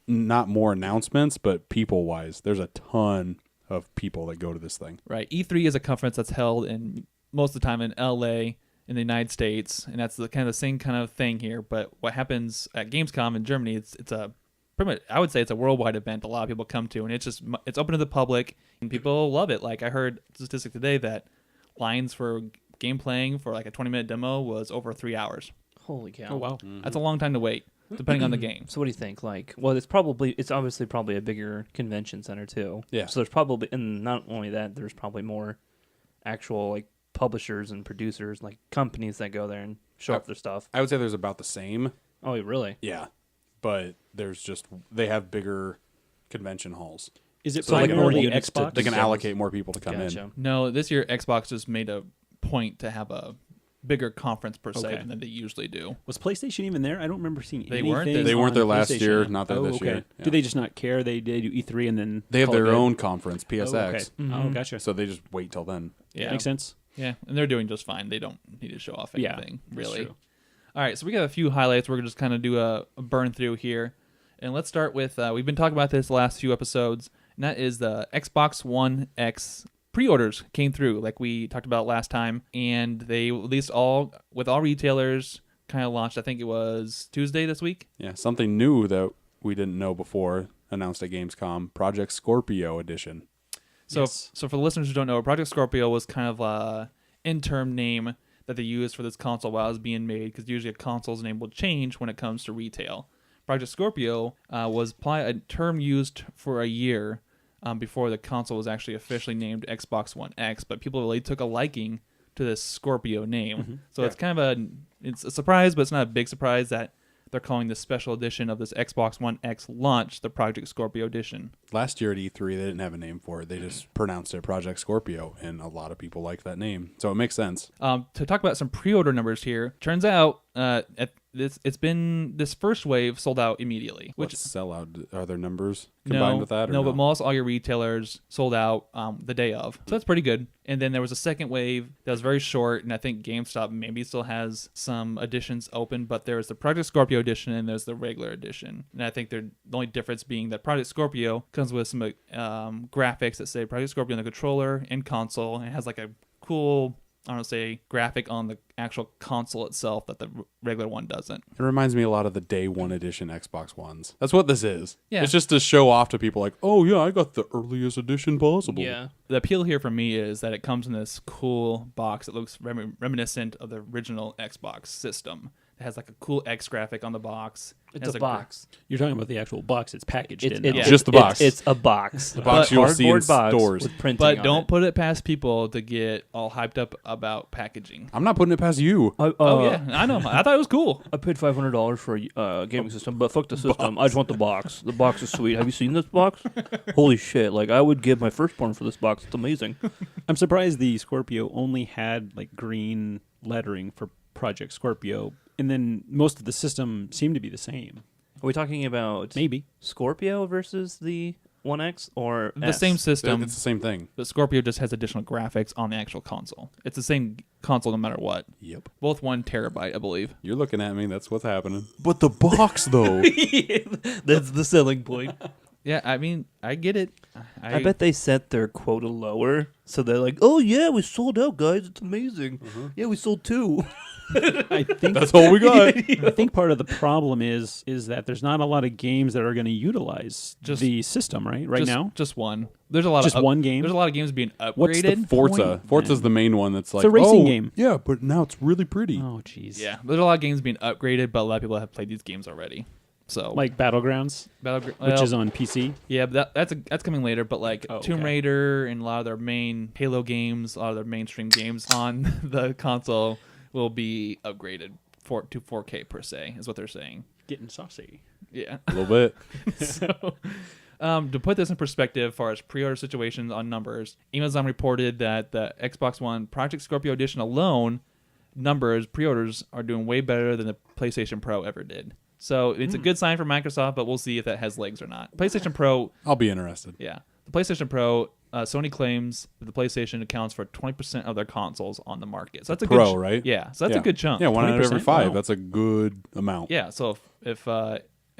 Not more announcements, but people wise, there's a ton of people that go to this thing. Right. E3 is a conference that's held in most of the time in LA in the United States, and that's the kind of the same kind of thing here. But what happens at Gamescom in Germany, it's a pretty much, I would say it's a worldwide event. A lot of people come to, and it's open to the public, and people love it. Like I heard a statistic today that lines for game playing for like a 20-minute demo was over 3 hours. Holy cow. Oh wow. That's a long time to wait, depending on the game. So what do you think? Like, well, it's obviously probably a bigger convention center too. Yeah. So there's probably, and not only that, there's probably more actual like publishers and producers, like companies that go there and show off their stuff. I would say there's about the same. Oh, really? Yeah. But they have bigger convention halls. Is it So like primarily more units Xbox? They can allocate more people to come Gotcha. in. No, this year Xbox just made a point to have a bigger conference per se Okay. than they usually do. Was PlayStation even there? I don't remember seeing They anything. weren't there. They weren't on there last PlayStation. year, not there Oh, this okay. year. Yeah. Do they just not care? They do E3 and then They have call it their good? own conference, Oh, PSX. okay. Oh, gotcha. So they just wait till then. Yeah, Makes sense. Yeah, and they're doing just fine. They don't need to show off Yeah, anything, that's really. true. All right, so we got a few highlights. We're going to just kind of do a burn through here. And let's start with, we've been talking about this the last few episodes, and that is the Xbox One X pre-orders came through, like we talked about last time. And they released with all retailers, kind of launched, I think it was Tuesday this week. Yeah, something new that we didn't know before announced at Gamescom, Project Scorpio edition. So, Yes. so for the listeners who don't know, Project Scorpio was kind of a interim name that they used for this console while it was being made, because usually a console's name will change when it comes to retail. Project Scorpio was a term used for a year before the console was actually officially named Xbox One X, but people really took a liking to this Scorpio name. So it's kind of it's a surprise, but it's not a big surprise that they're calling this special edition of this Xbox One X launch the Project Scorpio edition. Last year at E3, they didn't have a name for it. They just pronounced it Project Scorpio, and a lot of people like that name. So it makes sense. To talk about some pre-order numbers here, turns out It's been this first wave sold out immediately. Which sellout? Are there numbers No, combined with that? Or no, but most all your retailers sold out the day of, so that's pretty good. And then there was a second wave that was very short, and I think GameStop maybe still has some editions open, but there's the Project Scorpio edition and there's the regular edition. And I think the only difference being that Project Scorpio comes with some graphics that say Project Scorpio on the controller and console, and it has like a cool, I don't know, say graphic on the actual console itself that the regular one doesn't. It reminds me a lot of the day one edition Xbox Ones. That's what this is. Yeah. It's just to show off to people like, oh yeah, I got the earliest edition possible. Yeah. The appeal here for me is that it comes in this cool box that looks reminiscent of the original Xbox system. It has like a cool X graphic on the box. It's a box. You're talking about the actual box it's packaged in. It's now. Just the box. It's a box. The box you'll see in Cardboard box stores. with printing But on don't it. put it past people to get all hyped up about packaging. I'm not putting it past you. Oh yeah, I know. I thought it was cool. I paid $500 for a gaming system, but fuck the system. I just want the box. The box is sweet. Have you seen this box? Holy shit! Like I would give my firstborn for this box. It's amazing. I'm surprised the Scorpio only had like green lettering for Project Scorpio, and then most of the system seemed to be the same. Are we talking about Maybe. Scorpio versus the One X or The S? same system. It's the same thing. The Scorpio just has additional graphics on the actual console. It's the same console no matter what. Yep. Both 1 terabyte, I believe. You're looking at me. That's what's happening. But the box, though. That's the selling point. Yeah, I mean, I get it. I bet they set their quota lower, so they're like, "Oh yeah, we sold out, guys. It's amazing. Yeah, we sold 2." I think That's all we got. I think part of the problem is that there's not a lot of games that are going to utilize the system right now. Just one. There's a lot Just of one game? There's a lot of games being upgraded. What's the Forza. point, Forza's man? the main one that's like, a racing oh, game. Yeah, but now it's really pretty. Oh jeez. Yeah, there's a lot of games being upgraded, but a lot of people have played these games already. So Like Battlegrounds, which is on PC. Yeah, but that's coming later. But like Tomb okay. Raider and a lot of their main Halo games, a lot of their mainstream games on the console will be upgraded to 4K per se, is what they're saying. Getting saucy. Yeah. A little bit. So, to put this in perspective, as far as pre-order situations on numbers, Amazon reported that the Xbox One Project Scorpio Edition alone pre-orders are doing way better than the PlayStation Pro ever did. So it's a good sign for Microsoft, but we'll see if that has legs or not. PlayStation Pro, I'll be interested. yeah. The PlayStation Pro, Sony claims that the PlayStation accounts for 20% of their consoles on the market. So that's a Pro, good right? Yeah, so that's a good chunk. Yeah, 1 out of every 20%? 5. Wow. That's a good amount. Yeah, so if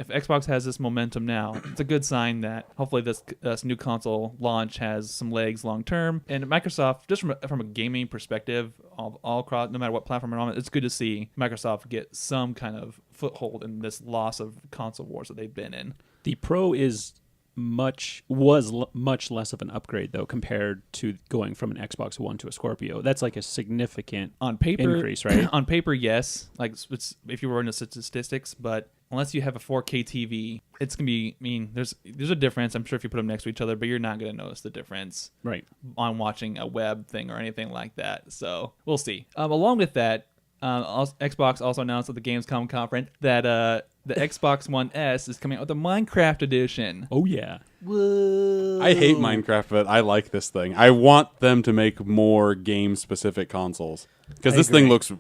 Xbox has this momentum now, it's a good sign that hopefully this new console launch has some legs long term. And Microsoft, just from a gaming perspective, all across, no matter what platform you're on, it's good to see Microsoft get some kind of foothold in this loss of console wars that they've been in. The Pro was much less of an upgrade though compared to going from an Xbox One to a Scorpio. That's like a significant On paper, increase, right? On paper, yes. Like it's, if you were into statistics, but unless you have a 4K TV, it's gonna be. I mean, there's a difference. I'm sure if you put them next to each other, but you're not gonna notice the difference, Right. on watching a web thing or anything like that. So we'll see. Along with that, Xbox also announced at the Gamescom conference that the Xbox One S is coming out with a Minecraft edition. Oh yeah. I hate Minecraft, but I like this thing. I want them to make more game-specific consoles. Because this thing looks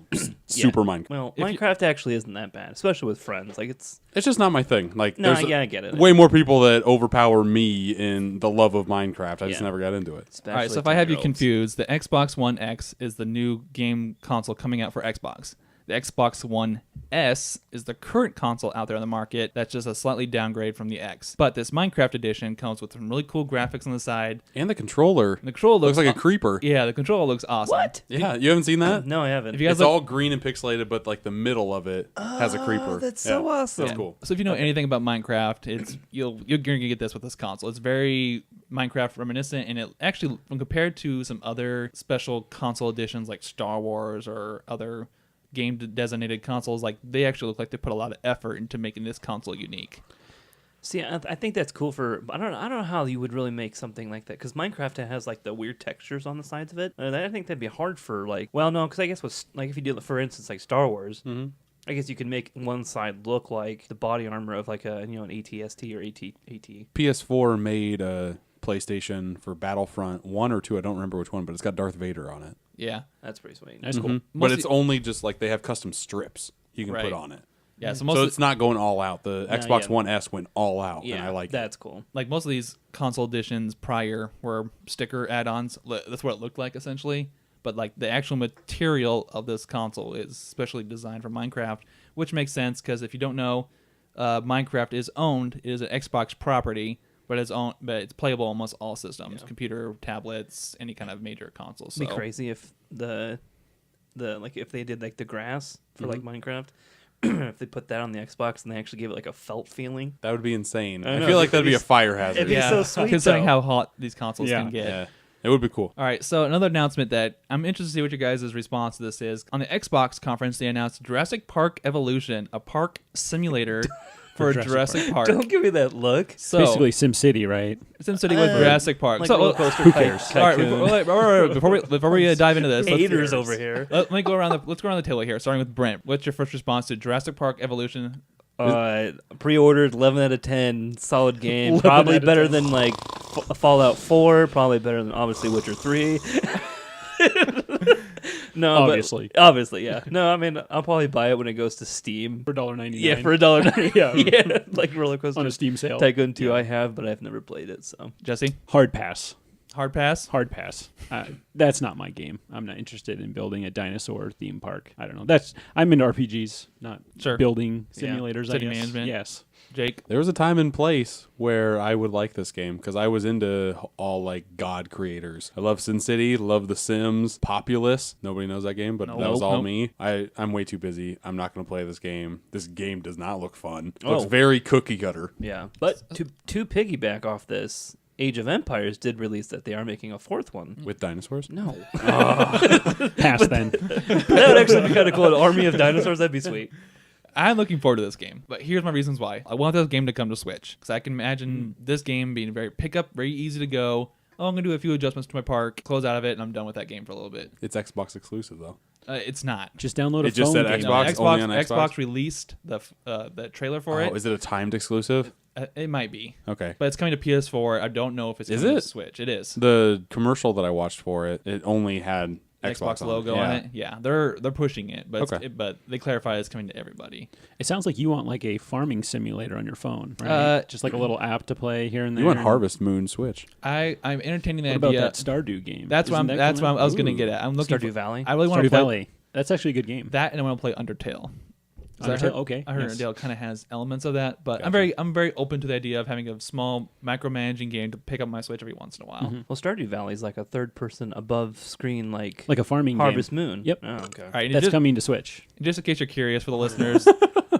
super Minecraft. Well, Minecraft actually isn't that bad, especially with friends. Like it's It's just not my thing. Like, no, there's I get it. way more people that overpower me in the love of Minecraft. I just Yeah. never got into it. All right, so if I have you confused, the Xbox One X is the new game console coming out for Xbox. The Xbox One S is the current console out there on the market that's just a slightly downgrade from the X. But this Minecraft edition comes with some really cool graphics on the side. And the controller. And the controller looks like a creeper. Yeah, the controller looks awesome. What? Yeah, you haven't seen that? No, I haven't. If you guys It's look- all green and pixelated, but like the middle of it has a creeper. that's so awesome. That's cool. So if you know anything about Minecraft, you're gonna get this with this console. It's very Minecraft reminiscent, and it actually, when compared to some other special console editions like Star Wars or other game designated consoles, like they actually look like they put a lot of effort into making this console unique. See, I think that's cool for. I don't know how you would really make something like that because Minecraft has like the weird textures on the sides of it. And I think that'd be hard for like. Well, no, because I guess with like if you do, for instance, like Star Wars, I guess you could make one side look like the body armor of like an ATST or AT. PS4 made a PlayStation for Battlefront 1 or 2. I don't remember which one, but it's got Darth Vader on it. Yeah. That's pretty sweet. That's cool. But it's only just like they have custom strips. you can Right. put on it. Yeah, so So most of it's not going all out. The Xbox yeah. One S went all out, Yeah, and I like that's cool. like most of these console editions prior were sticker add-ons. That's what it looked like essentially. But like the actual material of this console is specially designed for Minecraft, which makes sense because if you don't know, Minecraft is owned. It is an Xbox property, but it's playable on almost all systems: computer, tablets, any kind of major console. So It'd be crazy if the like if they did like the grass for like Minecraft. If they put that on the Xbox and they actually gave it like a felt feeling. that would be insane. I I know, feel like it'd that'd be be a s- fire hazard. it'd be so sweet, considering though. how hot these consoles can get. Yeah, it would be cool. All right, so another announcement that I'm interested to see what your guys' response to this is. On the Xbox conference, they announced Jurassic Park Evolution, a park simulator for Jurassic Park. Don't give me that look. So, Basically SimCity, right? SimCity with Jurassic Park. Like so, roller coaster who type cares? all right, tycoon. before we dive into this, Haters over here. Let me go around let's go around the table here, starting with Brent. What's your first response to Jurassic Park Evolution? Pre-ordered 11 out of 10, solid game. Probably better than like Fallout 4. Probably better than obviously Witcher 3. No, Obviously. but obviously, yeah. No, I mean I'll probably buy it when it goes to Steam. For $1.99. Yeah, for $1.99. Yeah. Yeah, like roller coaster on a Steam sale. Tycoon 2 I have, but I've never played it. So Jesse, Hard pass. hard pass. Hard pass. That's not my game. I'm not interested in building a dinosaur theme park. I don't know. I'm into RPGs, not Sure. building Yeah. simulators. City I guess. management. Yes. Jake, There was a time and place where I would like this game because I was into all like God creators. I love Sin City, love The Sims, Populous. Nobody knows that game, but that was all Nope. me. I'm way too busy. I'm not going to play this game. This game does not look fun. It Oh. looks very cookie cutter. yeah, but to piggyback off this, Age of Empires did release that they are making a fourth one. With dinosaurs? No, Pass then. that would actually be kind of cool. An army of dinosaurs, that'd be sweet. I'm looking forward to this game, but here's my reasons why. I want this game to come to Switch because I can imagine this game being very very easy to go. Oh, I'm gonna do a few adjustments to my park, close out of it, and I'm done with that game for a little bit. It's Xbox exclusive though. It's not. Just download a It just phone said game. Xbox? Only on Xbox? Xbox released the trailer for it. Is it a timed exclusive? It might be, Okay. but it's coming to PS4. I don't know if it's Is coming it? to Switch. It is. The commercial that I watched for it, it only had Xbox on logo on it. Yeah, they're pushing it, but Okay. but they clarify it's coming to everybody. It sounds like you want like a farming simulator on your phone, right? Just like a little app to play here and there. You want Harvest Moon Switch? I'm entertaining the What about idea. that Stardew game? That's what Isn't that that's what coming I was out? gonna get at. I'm looking Stardew for, Valley? I really want Stardew to play Valley. That's actually a good game. that, and I want to play Undertale. 'Cause I Undertale? heard- Okay, I heard yes. Undertale kind of has elements of that, but Gotcha. I'm very open to the idea of having a small micromanaging game to pick up my Switch every once in a while. Well, Stardew Valley is like a third-person above-screen like Like a farming Harvest game. Moon. Yep. Oh, okay. All right, and That's just, coming to Switch. just in case you're curious for the listeners,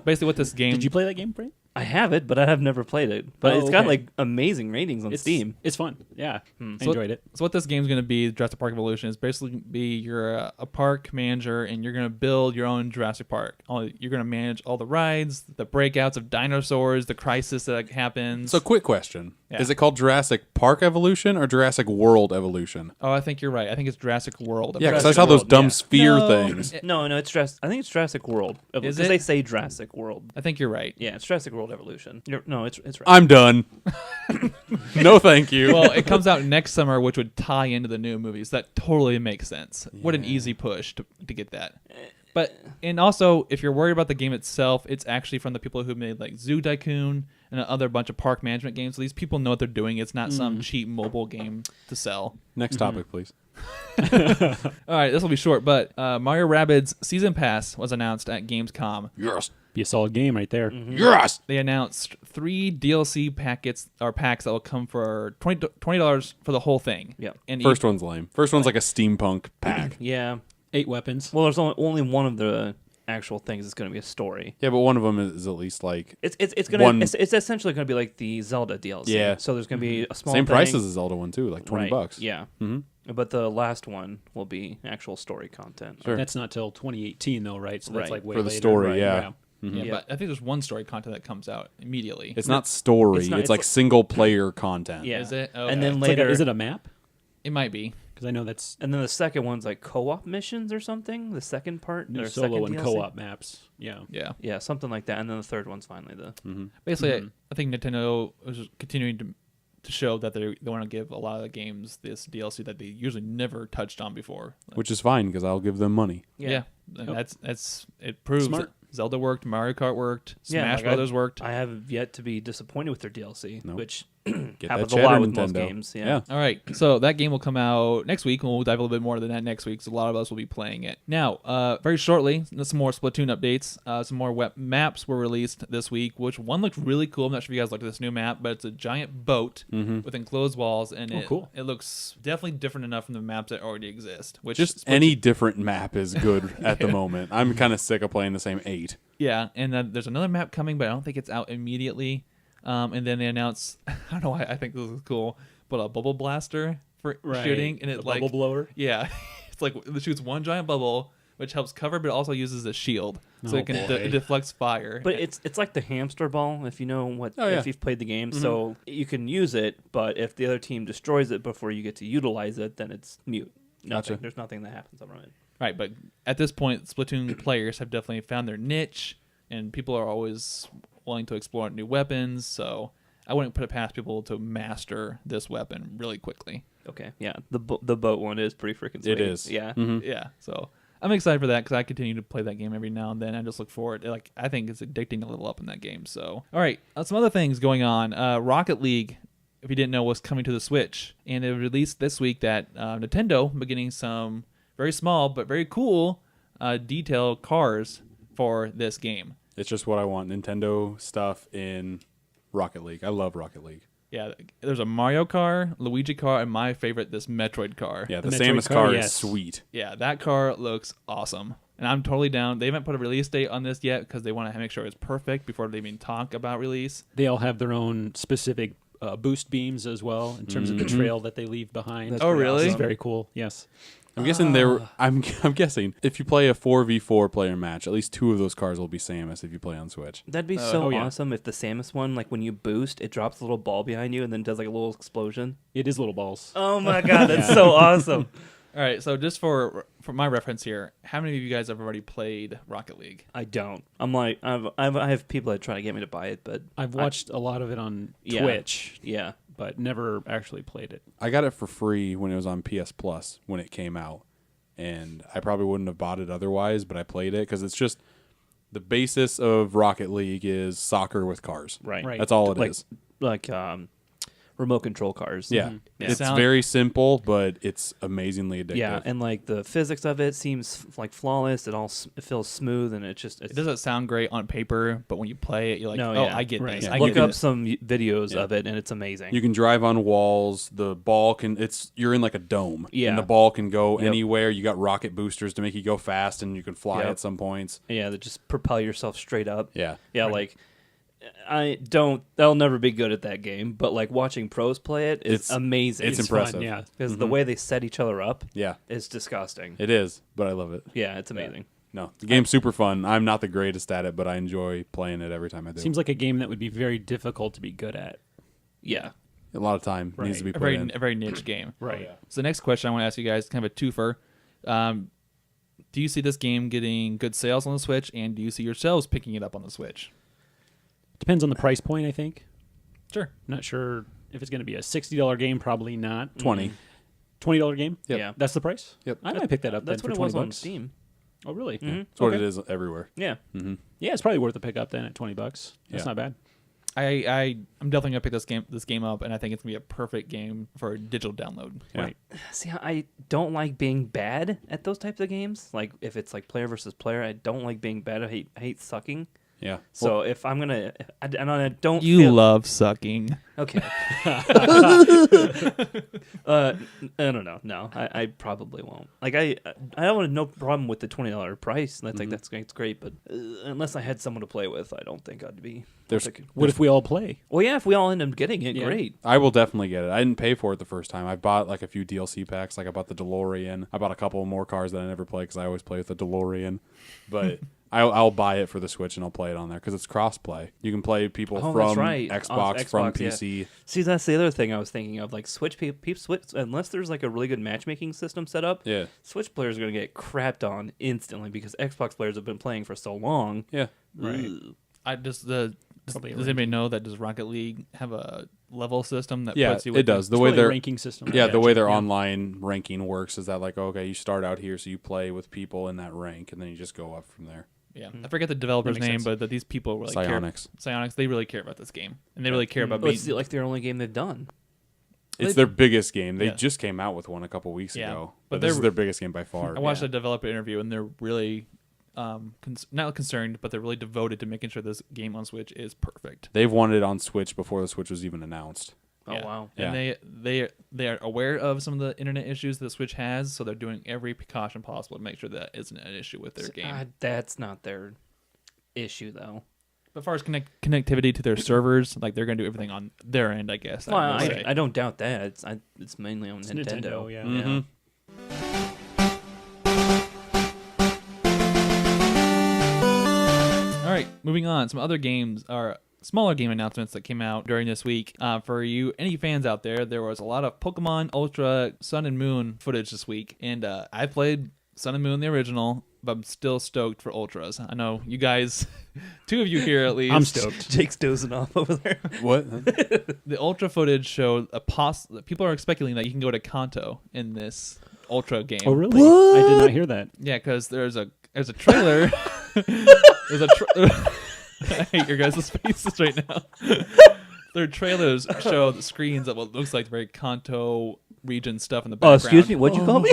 basically what this game Did you play that game, Brent? I have it, but I have never played it. But Oh, it's got okay. like amazing ratings on Steam. It's fun. Yeah, I So- enjoyed it. So what this game's going to be, Jurassic Park Evolution, is basically be you're a park manager and you're going to build your own Jurassic Park. You're going to manage all the rides, the breakouts of dinosaurs, the crisis that happens. So, quick question: Yeah. Is it called Jurassic Park Evolution or Jurassic World Evolution? I think you're right. I think it's Jurassic World. Yeah, because I Jurassic saw those World, dumb yeah. sphere No. things. No, I think it's Jurassic World. Is Because it? they say Jurassic World. I think you're right. Yeah, it's Jurassic World Evolution. No, it's right. I'm done. No, thank you. Well, it comes out next summer, which would tie into the new movies. That totally makes sense. What an easy push to get that. But and also, if you're worried about the game itself, it's actually from the people who made like Zoo Tycoon and other bunch of park management games. So these people know what they're doing. It's not some cheap mobile game to sell. Next topic, please. All right, this will be short, but Mario Rabbids Season Pass was announced at Gamescom. Yes. Be a solid game right there. Yes. They announced 3 DLC packs that will come for $20 for the whole thing. Yeah. And First one's lame. First one's like a steampunk pack. Yeah. 8 weapons. Well, there's only one of the actual things that's going to be a story. Yeah, but one of them is at least like It's One- it's essentially going to be like the Zelda DLC. Yeah. So there's going to be a small same price thing. as the Zelda one too, like $20. Right, Yeah. Mm-hmm. But the last one will be actual story content. Sure. That's not till 2018 though, right? So that's Right. like way For the later, story, right? yeah. Yeah, Yeah. but I think there's one story content that comes out immediately. It's not story. It's It's, not- it's like like- single player content. Yeah. Is it? Okay. And then It's like later, is it a map? It might be. Because I know that's and then the second one's like co-op missions or something. The second part, new or solo second and DLC? co-op maps. Yeah. Yeah. Yeah, something like that. And then the third one's finally the. Basically, I think Nintendo is continuing to show that they want to give a lot of the games this DLC that they usually never touched on before. Which is fine because I'll give them money. Yeah. And that's it proves Smart. Zelda worked, Mario Kart worked, Smash like Brothers worked. I have yet to be disappointed with their DLC, Nope. which Get happens that a lot cheddar, with most Nintendo. games. Yeah. All right, so that game will come out next week, and we'll dive a little bit more into that next week, so a lot of us will be playing it. Now, very shortly, some more Splatoon updates. Some more web maps were released this week, which one looked really cool. I'm not sure if you guys looked at this new map, but it's a giant boat with enclosed walls, and cool. it looks definitely different enough from the maps that already exist. Which Just any different map is good at the moment. I'm kind of sick of playing the same 8. Yeah, and then there's another map coming, but I don't think it's out immediately. And then they announced, I don't know why I think this is cool, but a bubble blaster for shooting, and it's like bubble blower. Yeah, it's like it shoots one giant bubble, which helps cover, but it also uses a shield, so it can it deflects fire. But it's like the hamster ball, if you know what, Oh, yeah. if you've played the game. So you can use it, but if the other team destroys it before you get to utilize it, then it's mute. Nothing. Gotcha. There's nothing that happens on it. Right, but at this point, Splatoon players have definitely found their niche, and people are always willing to explore new weapons, so I wouldn't put it past people to master this weapon really quickly. Okay, yeah, the boat one is pretty freaking sweet. It is. Yeah. Yeah, so I'm excited for that because I continue to play that game every now and then. I just look forward. Like I think it's addicting a little up in that game. So, all right, some other things going on. Rocket League, if you didn't know, was coming to the Switch, and it released this week that Nintendo beginning some very small but very cool detail cars for this game. It's just what I want. Nintendo stuff in Rocket League. I love Rocket League. Yeah, there's a Mario car, Luigi car, and my favorite, this Metroid car. Yeah, the Metroid Samus car, car yes. is sweet. Yeah, that car looks awesome. And I'm totally down. They haven't put a release date on this yet because they want to make sure it's perfect before they even talk about release. They all have their own specific boost beams as well in terms of the trail that they leave behind. That's Oh, pretty really? It's awesome. very cool. Yes. I'm guessing I'm guessing if you play a 4v4 player match, at least 2 of those cars will be Samus if you play on Switch. That'd be so yeah. awesome if the Samus one, like when you boost, it drops a little ball behind you and then does like a little explosion. It is little balls. Oh my god, that's so awesome. All right, so just for my reference here, how many of you guys have already played Rocket League? I don't. I'm like I have people that try to get me to buy it, but I've watched a lot of it on Yeah. Twitch, yeah. but never actually played it. I got it for free when it was on PS Plus when it came out, and I probably wouldn't have bought it otherwise, but I played it because it's just the basis of Rocket League is soccer with cars. Right. Right. That's all it is. Like remote control cars. Yeah. Yeah. It's very simple, but it's amazingly addictive. Yeah, and like the physics of it seems like flawless. It feels smooth, and it's It doesn't sound great on paper, but when you play it, you're like, No, oh, yeah. I get Right. this. Yeah. I Look get up this. some videos Yeah. of it, and it's amazing. You can drive on walls. The ball you're in like a dome. Yeah. And the ball can go Yep. anywhere. You got rocket boosters to make you go fast, and you can fly Yep. at some points. Yeah, that just propel yourself straight up. Yeah. Yeah, like I'll never be good at that game, but like watching pros play it is It's amazing. it's It's impressive. fun, yeah. because the way they set each other up Yeah. is disgusting. It is, but I love it. Yeah, it's amazing. No, the game's super fun. I'm not the greatest at it, but I enjoy playing it every time I do. Seems like a game that would be very difficult to be good at. Yeah. a lot of time needs to be a put very in. a very niche game. Right. So the next question I want to ask you guys, kind of a twofer. Do you see this game getting good sales on the Switch, and do you see yourselves picking it up on the Switch? Depends on the price point, I think. Sure. Not sure if it's going to be a $60 game. Probably not. 20. $20 game. Yep. Yeah. That's the price. Yep. I might pick that up. That's then what for it was 20 on bucks. Steam. Oh, really? That's what Okay. it is everywhere. Yeah. Yeah, it's probably worth a pick up then at $20. That's Yeah. not bad. I'm definitely gonna pick this game up, and I think it's gonna be a perfect game for a digital download. Yeah. Right. See, I don't like being bad at those types of games. Like if it's like player versus player, I don't like being bad. I hate sucking. Yeah. So if I'm gonna, and I don't. You feel, love sucking. Okay. I don't know. No, I probably won't. Like I have no problem with the $20 price. That's like that's great. But unless I had someone to play with, I don't think I'd be. What if we all play? Well, yeah, if we all end up getting it, Yeah. great. I will definitely get it. I didn't pay for it the first time. I bought like a few DLC packs. Like I bought the DeLorean. I bought a couple more cars that I never play because I always play with the DeLorean. But I'll buy it for the Switch and I'll play it on there because it's cross-play. You can play people Oh, that's from right. Xbox, On from Xbox, yeah. PC. See, that's the other thing I was thinking of. Like Switch people, Switch, unless there's like a really good matchmaking system set up, Yeah. Switch players are gonna get crapped on instantly because Xbox players have been playing for so long. Yeah. Right. Ugh. Does Probably a anybody know that does Rocket League have a level system that Yeah, puts you? it does. The It's way probably a their ranking system. Yeah, the way their Yeah. online ranking works is that like, okay, you start out here, so you play with people in that rank, and then you just go up from there. Yeah, I forget the developer's makes name, sense. but these people really care. Psionics. Psionics, they really care about this game, and they really care about But being. it's like their only game they've done. It's their biggest game. They Yeah. just came out with one a couple weeks Yeah. ago. But But this they're- is their biggest game by far. I watched a developer interview, and they're really not concerned, but they're really devoted to making sure this game on Switch is perfect. They've wanted it on Switch before the Switch was even announced. Oh, wow. And Yeah. they are aware of some of the internet issues that Switch has, so they're doing every precaution possible to make sure that isn't an issue with their game. That's not their issue, though. But as far as connectivity to their servers, like they're going to do everything on their end, I guess. Well, I would say. I don't doubt that. It's mainly on It's Nintendo. Nintendo, yeah. Mhm. All right, moving on. Some other games are smaller game announcements that came out during this week. For you, any fans out there, there was a lot of Pokemon Ultra Sun and Moon footage this week, and I played Sun and Moon the original, but I'm still stoked for Ultras. I know you guys, two of you here at least. I'm stoked. Jake's dozing off over there. What? The Ultra footage showed people are speculating that you can go to Kanto in this Ultra game. Oh, really? I did not hear that. Yeah, because there's a trailer. I hate your guys' faces right now. Their trailers show the screens of what looks like very Kanto region stuff in the Oh, background. excuse me. What'd you call me?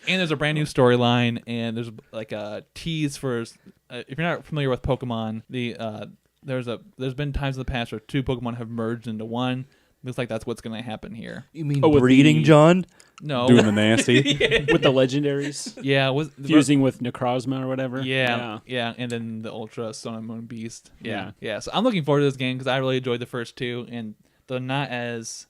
And there's a brand new storyline, and there's like a tease for. If you're not familiar with Pokemon, there's been times in the past where two Pokemon have merged into one. Looks like that's what's going to happen here. You mean with breeding, the- John? No, Doing the nasty. With the legendaries yeah, fusing with Necrozma or whatever. Yeah, and then the Ultra Sun and Moon Beast. Yeah. So I'm looking forward to this game because I really enjoyed the first two, and they're not as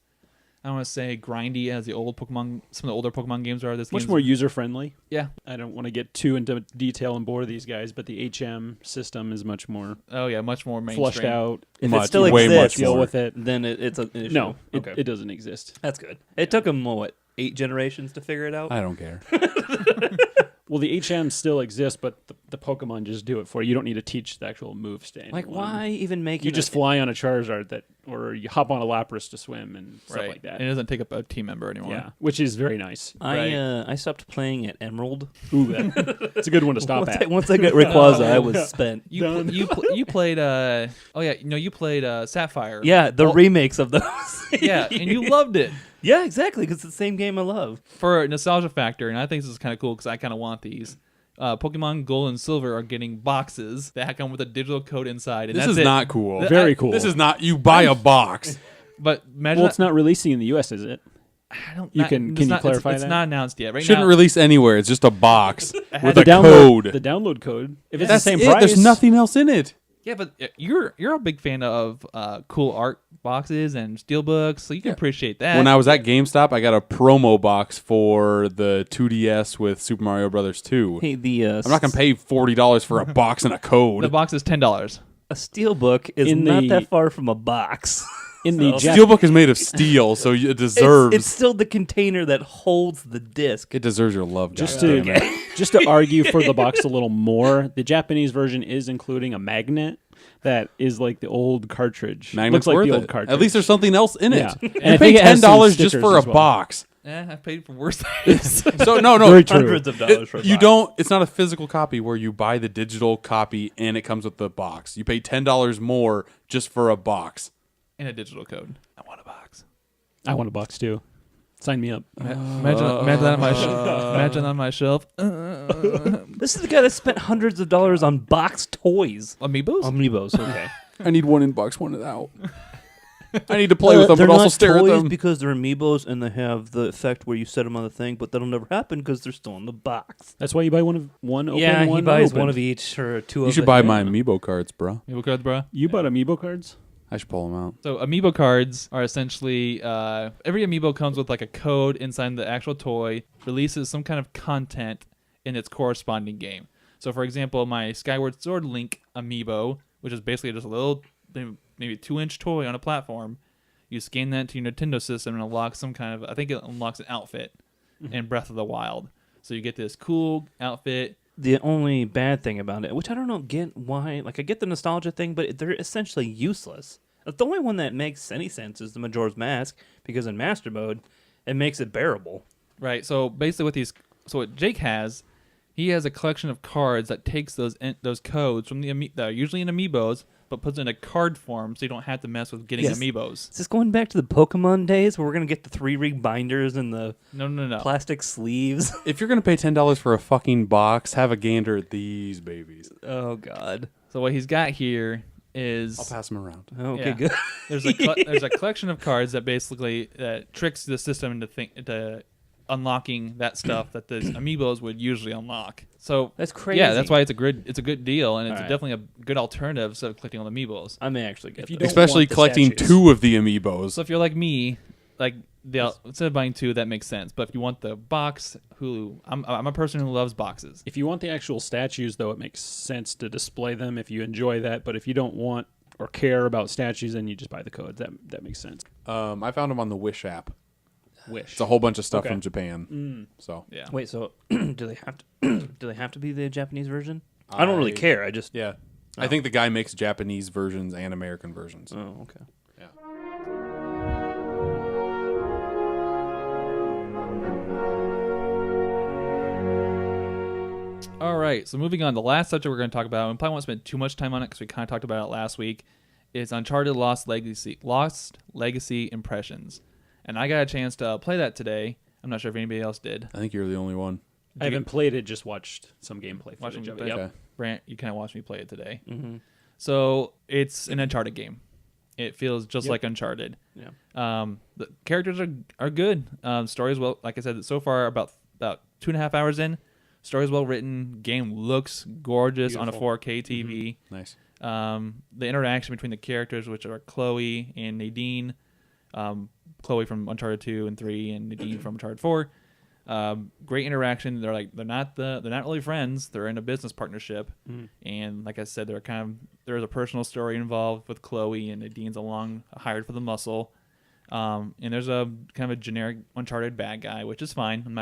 I don't want to say grindy as the old Pokemon. Some of the older Pokemon games are. This Much game's- more user friendly. Yeah. I don't want to get too into detail and bore these guys, but the HM system is much more Oh yeah, much more mainstream. flushed out. If Much, it still way exists, much Deal more. with it. then it's an issue. No, okay. it doesn't exist. That's good. It took them, 8 generations to figure it out? I don't care. Well, the HM still exists, but the Pokemon just do it for you. You don't need to teach the actual moves to anyone. Like, why even make You it just fly on a Charizard or you hop on a Lapras to swim and stuff Right. like that. And it doesn't take up a team member anymore. Yeah, which is very nice. I stopped playing at Emerald. Ooh, it's a good one to stop once, at. once I got Rayquaza, I was spent. You played you played Sapphire. Yeah, the remakes of those. Yeah, and you loved it. Yeah, exactly, because it's the same game I love. For a nostalgia factor, and I think this is kind of cool because I kind of want these. Pokemon Gold and Silver are getting boxes that come with a digital code inside, and This that's is it. not cool. Very cool. This is not. You buy a box. But imagine Well, it's not releasing in the U.S., is it? I don't. you not- can it's you not- clarify it's that? not announced yet. Right Shouldn't now, release anywhere. It's just a box with The a download, code. the download code. If it's That's the same it. price, There's nothing else in it. Yeah, but you're a big fan of cool art boxes and steelbooks, so you can appreciate that. When I was at GameStop, I got a promo box for the 2DS with Super Mario Brothers 2. Hey, the I'm not gonna pay $40 for a box and a the code. box is $10. a steelbook is In not the- that far from a box. in the So- Steelbook is made of steel, so it deserves. It's still the container that holds the disc. It deserves your love. just goddammit. to just to argue for the box a little more, the Japanese version is including a magnet that is like the old cartridge. Magnet's Looks like worth the old it. cartridge. At least there's something else in it. Yeah. You And I pay think it has some $10 just stickers for a as well. box. I paid for worse things. So no, Very true. Hundreds of dollars for a You box. don't. It's not a physical copy where you buy the digital copy and it comes with the box. You pay $10 more just for a box. And a digital code. I want a box. I want a box too. Sign me up. Imagine that on my imagine on my shelf. This is the guy that spent hundreds of dollars on box toys. Amiibos? Amiibos, okay. I need one in box, one out. I need to play with them, they're but also not stare at toys them. because they're amiibos and they have the effect where you set them on the thing, but that'll never happen because they're still in the box. That's why you buy one open, Yeah, one he buys unopened. one of each or two of You should it. buy my Amiibo cards, bro. Amiibo cards, bro. You bought Amiibo cards? I should pull them out. So Amiibo cards are essentially every Amiibo comes with like a code inside the actual toy, releases some kind of content in its corresponding game. So for example, my Skyward Sword Link Amiibo, which is basically just a little maybe 2-inch toy on a platform, you scan that to your Nintendo system and unlocks some kind of, I think it unlocks an outfit in Breath of the Wild. So you get this cool outfit. The only bad thing about it, which I don't get why, like I get the nostalgia thing, but they're essentially useless. The only one that makes any sense is the Majora's Mask, because in Master Mode, it makes it bearable. Right. So basically what what Jake has He has a collection of cards that takes those codes from that are usually in amiibos, but puts it in a card form so you don't have to mess with getting Yes. amiibos. Is this going back to the Pokemon days where we're going to get the 3-ring binders and the No. plastic sleeves? If you're gonna pay $10 for a fucking box, have a gander at these babies. Oh, God. So what he's got here is I'll pass them around. Okay, Yeah. good. there's a collection of cards that basically tricks the system into unlocking that stuff that the amiibos would usually unlock. So That's crazy. Yeah, that's why it's a good deal, and it's All right. definitely a good alternative instead of collecting all the amiibos. I may actually get If you this. don't Especially want the collecting statues. 2 of the amiibos. So if you're like me, like instead of buying 2, that makes sense. But if you want the box, I'm a person who loves boxes. If you want the actual statues, though, it makes sense to display them if you enjoy that. But if you don't want or care about statues, then you just buy the codes. That makes sense. I found them on the Wish app. Wish. It's a whole bunch of stuff Okay. from Japan. So Yeah. Wait, so do they have to be the Japanese version? I don't really care. I just yeah. I think the guy makes Japanese versions and American versions. Oh, okay. Yeah. All right, so moving on, the last subject we're going to talk about, and probably won't spend too much time on it because we kind of talked about it last week, is Uncharted Lost Legacy Impressions. And I got a chance to play that today. I'm not sure if anybody else did. I think you're the only one. I haven't played it, just watched some gameplay Watching footage of you it. play Yep. Okay. Brant, you kind of watched me play it today. Mm-hmm. So it's an Uncharted game. It feels just Yep. like Uncharted. Yeah. The characters are good. Story's well, like I said, so far about 2.5 hours in. Story's well written. Game looks gorgeous on a Beautiful. 4K TV. Nice. The interaction between the characters, which are Chloe and Nadine, Chloe from Uncharted 2 and 3, and Nadine from Uncharted 4. Great interaction. They're not really friends. They're in a business partnership, and like I said, there's a personal story involved with Chloe, and Nadine's hired for the muscle. And there's a kind of a generic Uncharted bad guy, which is fine. I'm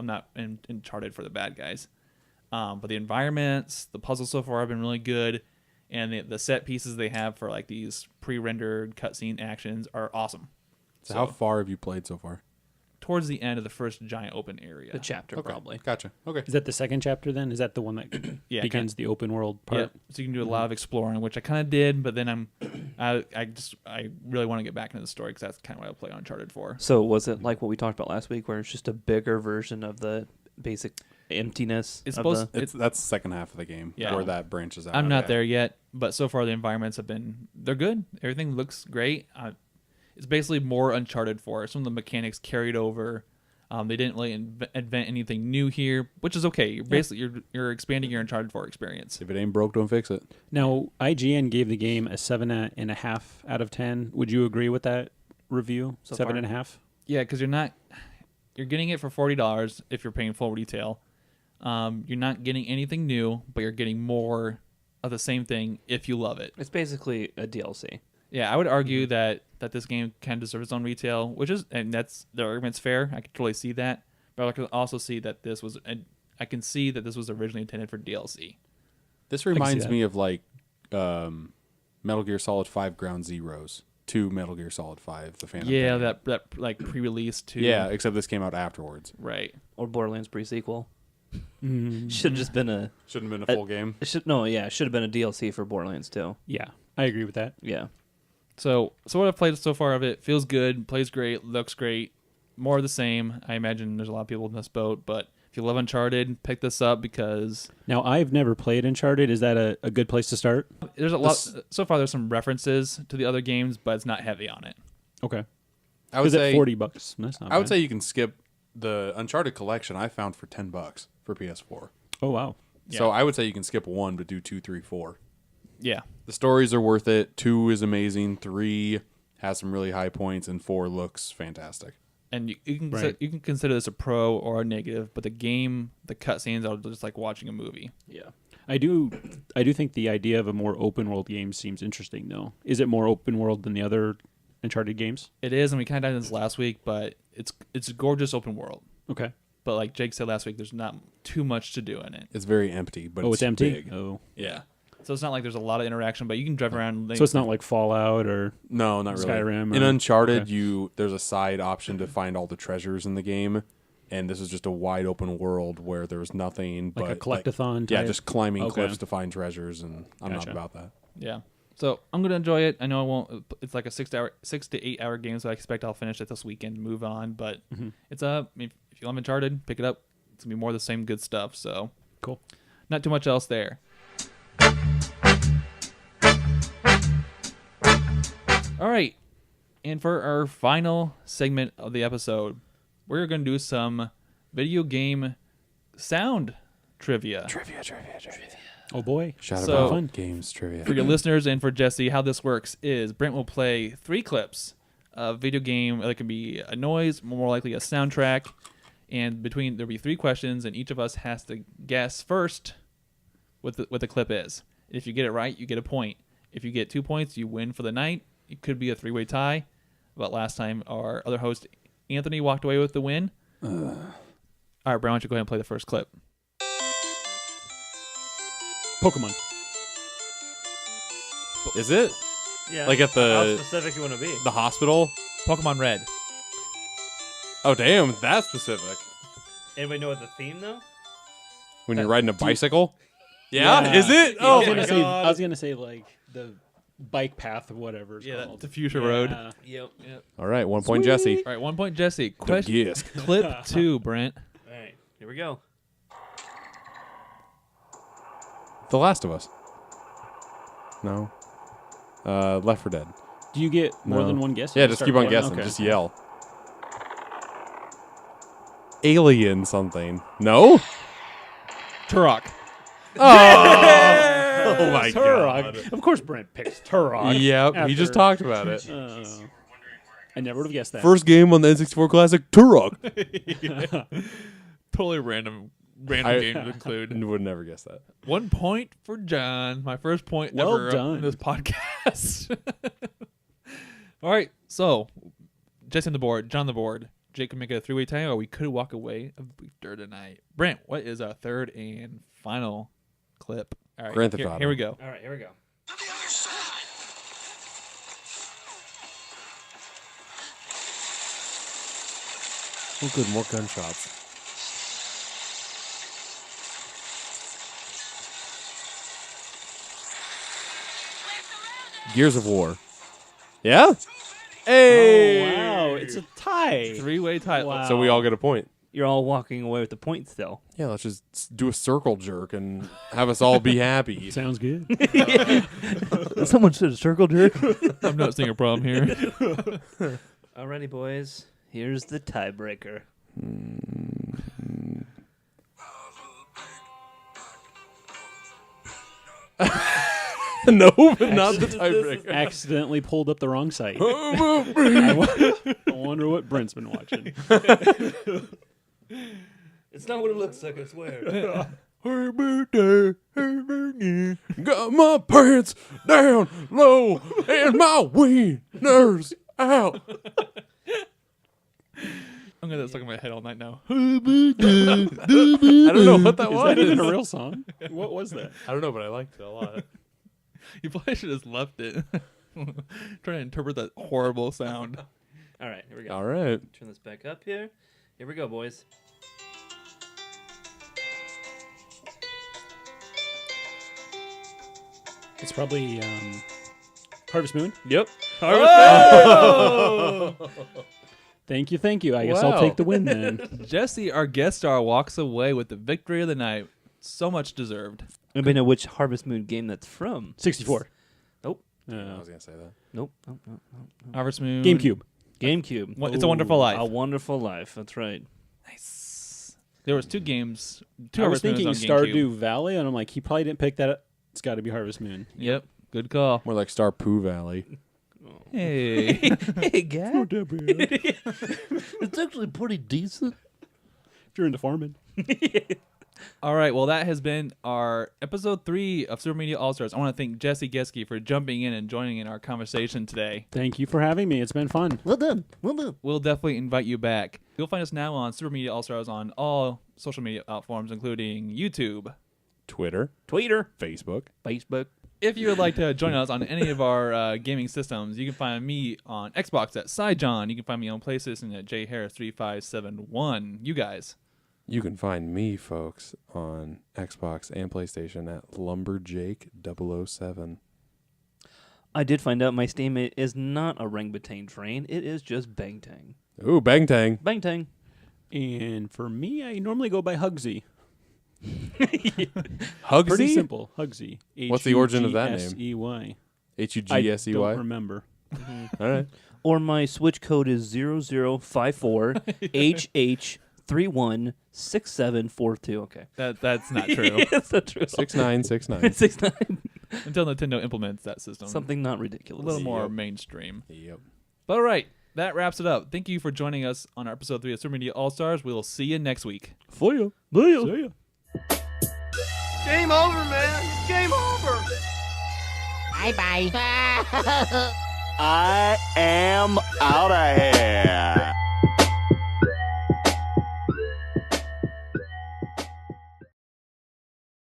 not in Uncharted for the bad guys. But the environments, the puzzles so far have been really good, and the set pieces they have for like these pre-rendered cutscene actions are awesome. So how far have you played so far? Towards the end of the first giant open area. The chapter probably. Gotcha. Okay. Is that the second chapter then? Is that the one that Yeah, begins the open world part? Yeah, so you can do a lot of exploring, which I kind of did, but then I really want to get back into the story because that's kind of what I play Uncharted for. So was it like what we talked about last week, where it's just a bigger version of the basic emptiness? It's of supposed. the... That's the second half of the game Yeah. where that branches out. I'm not Yeah. there yet, but so far the environments they're good. Everything looks great. It's basically more Uncharted 4. Some of the mechanics carried over. They didn't really invent anything new here, which is okay. You're expanding your Uncharted 4 experience. If it ain't broke, don't fix it. Now, IGN gave the game a 7.5 out of 10. Would you agree with that review? So far? 7.5? Yeah, because you're getting it for $40 if you're paying full retail. You're not getting anything new, but you're getting more of the same thing if you love it. It's basically a DLC. Yeah, I would argue that this game can deserve its own retail, that's the argument's fair. I can totally see that, but I can also see that this was originally intended for DLC. This reminds that. me of like Metal Gear Solid 5 Ground Zeroes to Metal Gear Solid 5, the Phantom Yeah, Pain. that like pre-release too. Yeah, except this came out afterwards. Right. Or Borderlands pre-sequel. Should have just been a... Shouldn't have been a full game. It should have been a DLC for Borderlands 2. Yeah, I agree with that. Yeah. So what I've played so far of it feels good, plays great, looks great, more of the same. I imagine there's a lot of people in this boat, but if you love Uncharted, pick this up because Now, I've never played Uncharted. Is that a good place to start? there's a lot. So far, there's some references to the other games, but it's not heavy on it. Okay. I would Is it say $40? That's not I would bad. say you can skip the Uncharted collection I found for $10 for PS4. Oh, wow. So I would say you can skip 1 but do 2, 3, 4. Yeah. The stories are worth it. 2 is amazing. 3 has some really high points, and 4 looks fantastic. And you can Right. you can consider this a pro or a negative, but the cutscenes are just like watching a movie. Yeah. I do think the idea of a more open world game seems interesting, though. Is it more open world than the other Uncharted games? It is, and we kind of did this last week, but it's a gorgeous open world. Okay. But like Jake said last week, there's not too much to do in it. It's very empty, but It's empty? big. Oh. Yeah. So it's not like there's a lot of interaction, but you can drive around. So it's not like Fallout or... No, not really. Skyrim In or- Uncharted, okay. there's a side option to find all the treasures in the game, and this is just a wide open world where there was nothing Like but a collectathon yeah, type? just climbing Okay. cliffs to find treasures, and I'm not Gotcha. about that. Yeah. So I'm gonna enjoy it. I know I won't. It's like a 6 to 8 hour game, so I expect I'll finish it this weekend and move on. But it's I mean, if you love Uncharted, pick it up. It's gonna be more of the same good stuff. So Cool. not too much else there. All right, and for our final segment of the episode, we're gonna do some video game sound trivia. Oh boy. Shout So- about Fun. games trivia. For your listeners and for Jesse, how this works is Brent will play 3 clips of video game. It can be a noise, more likely a soundtrack, and there'll be 3 questions, and each of us has to guess first what the clip is. If you get it right, you get a point. If you get 2 points, you win for the night. It could be a 3-way tie, but last time our other host Anthony walked away with the win. All right, Brent, why don't you go ahead and play the first clip? Pokemon. Is it Yeah. like at How the specific you want to be? hospital? Pokemon Red. Oh damn, that's specific. Anybody know what the theme though? When you're riding a bicycle? Yeah, is it? I Oh was my gonna say, god. I was gonna say like the bike path or whatever. It's called. the Fuchsia Road. Yeah. Yep. All right, 1 point, Jesse. All right, 1 point, Jesse. Question Yes. clip 2, Brent. All right. Here we go. The Last of Us. No. Left 4 Dead. Do you get more No. than one guess? Yeah, You just start keep on playing? guessing. Okay. Just yell. Alien something. No? Turok. Oh my Turok. Of course, Brent picks Turok. Yep, he just after- talked about it. I never would have guessed that. First game on the N64 Classic, Turok. Totally random I- game to include. Would never guess that. 1 point for John. My first point Well ever done. in this podcast. All right, so Jesse on the board, John on the board. Jake can make it a 3-way tie, or we could walk away a victor tonight. Brent, what is our third and final clip? All right, Grand Theft here, Auto. here we go. All right. Here we go. Oh, good, more gunshots. Gears of War. Yeah? Hey! Oh, wow. It's a tie. 3-way tie. Wow. So we all get a point. You're all walking away with the point still. Yeah, let's just do a circle jerk and have us all be happy. Sounds good. Someone said a circle jerk. I'm not seeing a problem here. Alrighty, boys. Here's the tiebreaker. No, but not the tiebreaker. Accidentally pulled up the wrong site. I wonder what Brent's been watching. It's not what it looks like, I swear. Happy birthday, happy birthday. Got my pants down low and my wieners out. I'm gonna stuck in my head all night now. I don't know what that Is was. that even a real song? What was that? I don't know, but I liked it a lot. You probably should have just left it. Trying to interpret that horrible sound. All right, here we go. All right. Turn this back up here. Here we go, boys. It's probably Harvest Moon. Yep. Thank you. I guess I'll Wow. take the win then. Jesse, our guest star, walks away with the victory of the night. So much deserved. Anybody know which Harvest Moon game that's from? 64. Nope. I was going to say that. Nope. Harvest Moon. GameCube. GameCube. It's a Wonderful Life. A Wonderful Life. That's right. Nice. There was 2 games. 2 I was Harvest Moons thinking on Stardew GameCube. Valley, and I'm like, he probably didn't pick that up. It's got to be Harvest Moon. Yep. Good call. More like Star Pooh Valley. Hey. Hey, guy. It's actually pretty decent. If you're into farming. All right. Well, that has been our episode 3 of Super Media All Stars. I want to thank Jesse Geske for jumping in and joining in our conversation today. Thank you for having me. It's been fun. Well done. Well done. We'll definitely invite you back. You'll find us now on Super Media All Stars on all social media platforms, including YouTube, Twitter, Tweeter. Facebook, Facebook. If you would like to join us on any of our gaming systems, you can find me on Xbox at SciJohn. You can find me on PlayStation at jharris3571. You guys. You can find me, folks, on Xbox and PlayStation at Lumberjake007. I did find out my Steam is not a Orangutan train. It is just Bangtang. Ooh, Bang Tang. Bangtang. And for me, I normally go by Hugsy. Hugsy? Pretty simple. Hugsy. What's the origin of that name? Hugsey. I Hugsey? don't remember. All right. Or my Switch code is 0054HH316742. Okay. That's not true. That's not true. 6969. 69. Until Nintendo implements that system. Something not a ridiculous. little more mainstream. Yep. But all right, that wraps it up. Thank you for joining us on our episode 3 of Super Media All-Stars. We will see you next week. For you. See ya. Game over, man. Game over. Bye-bye. I am out of here.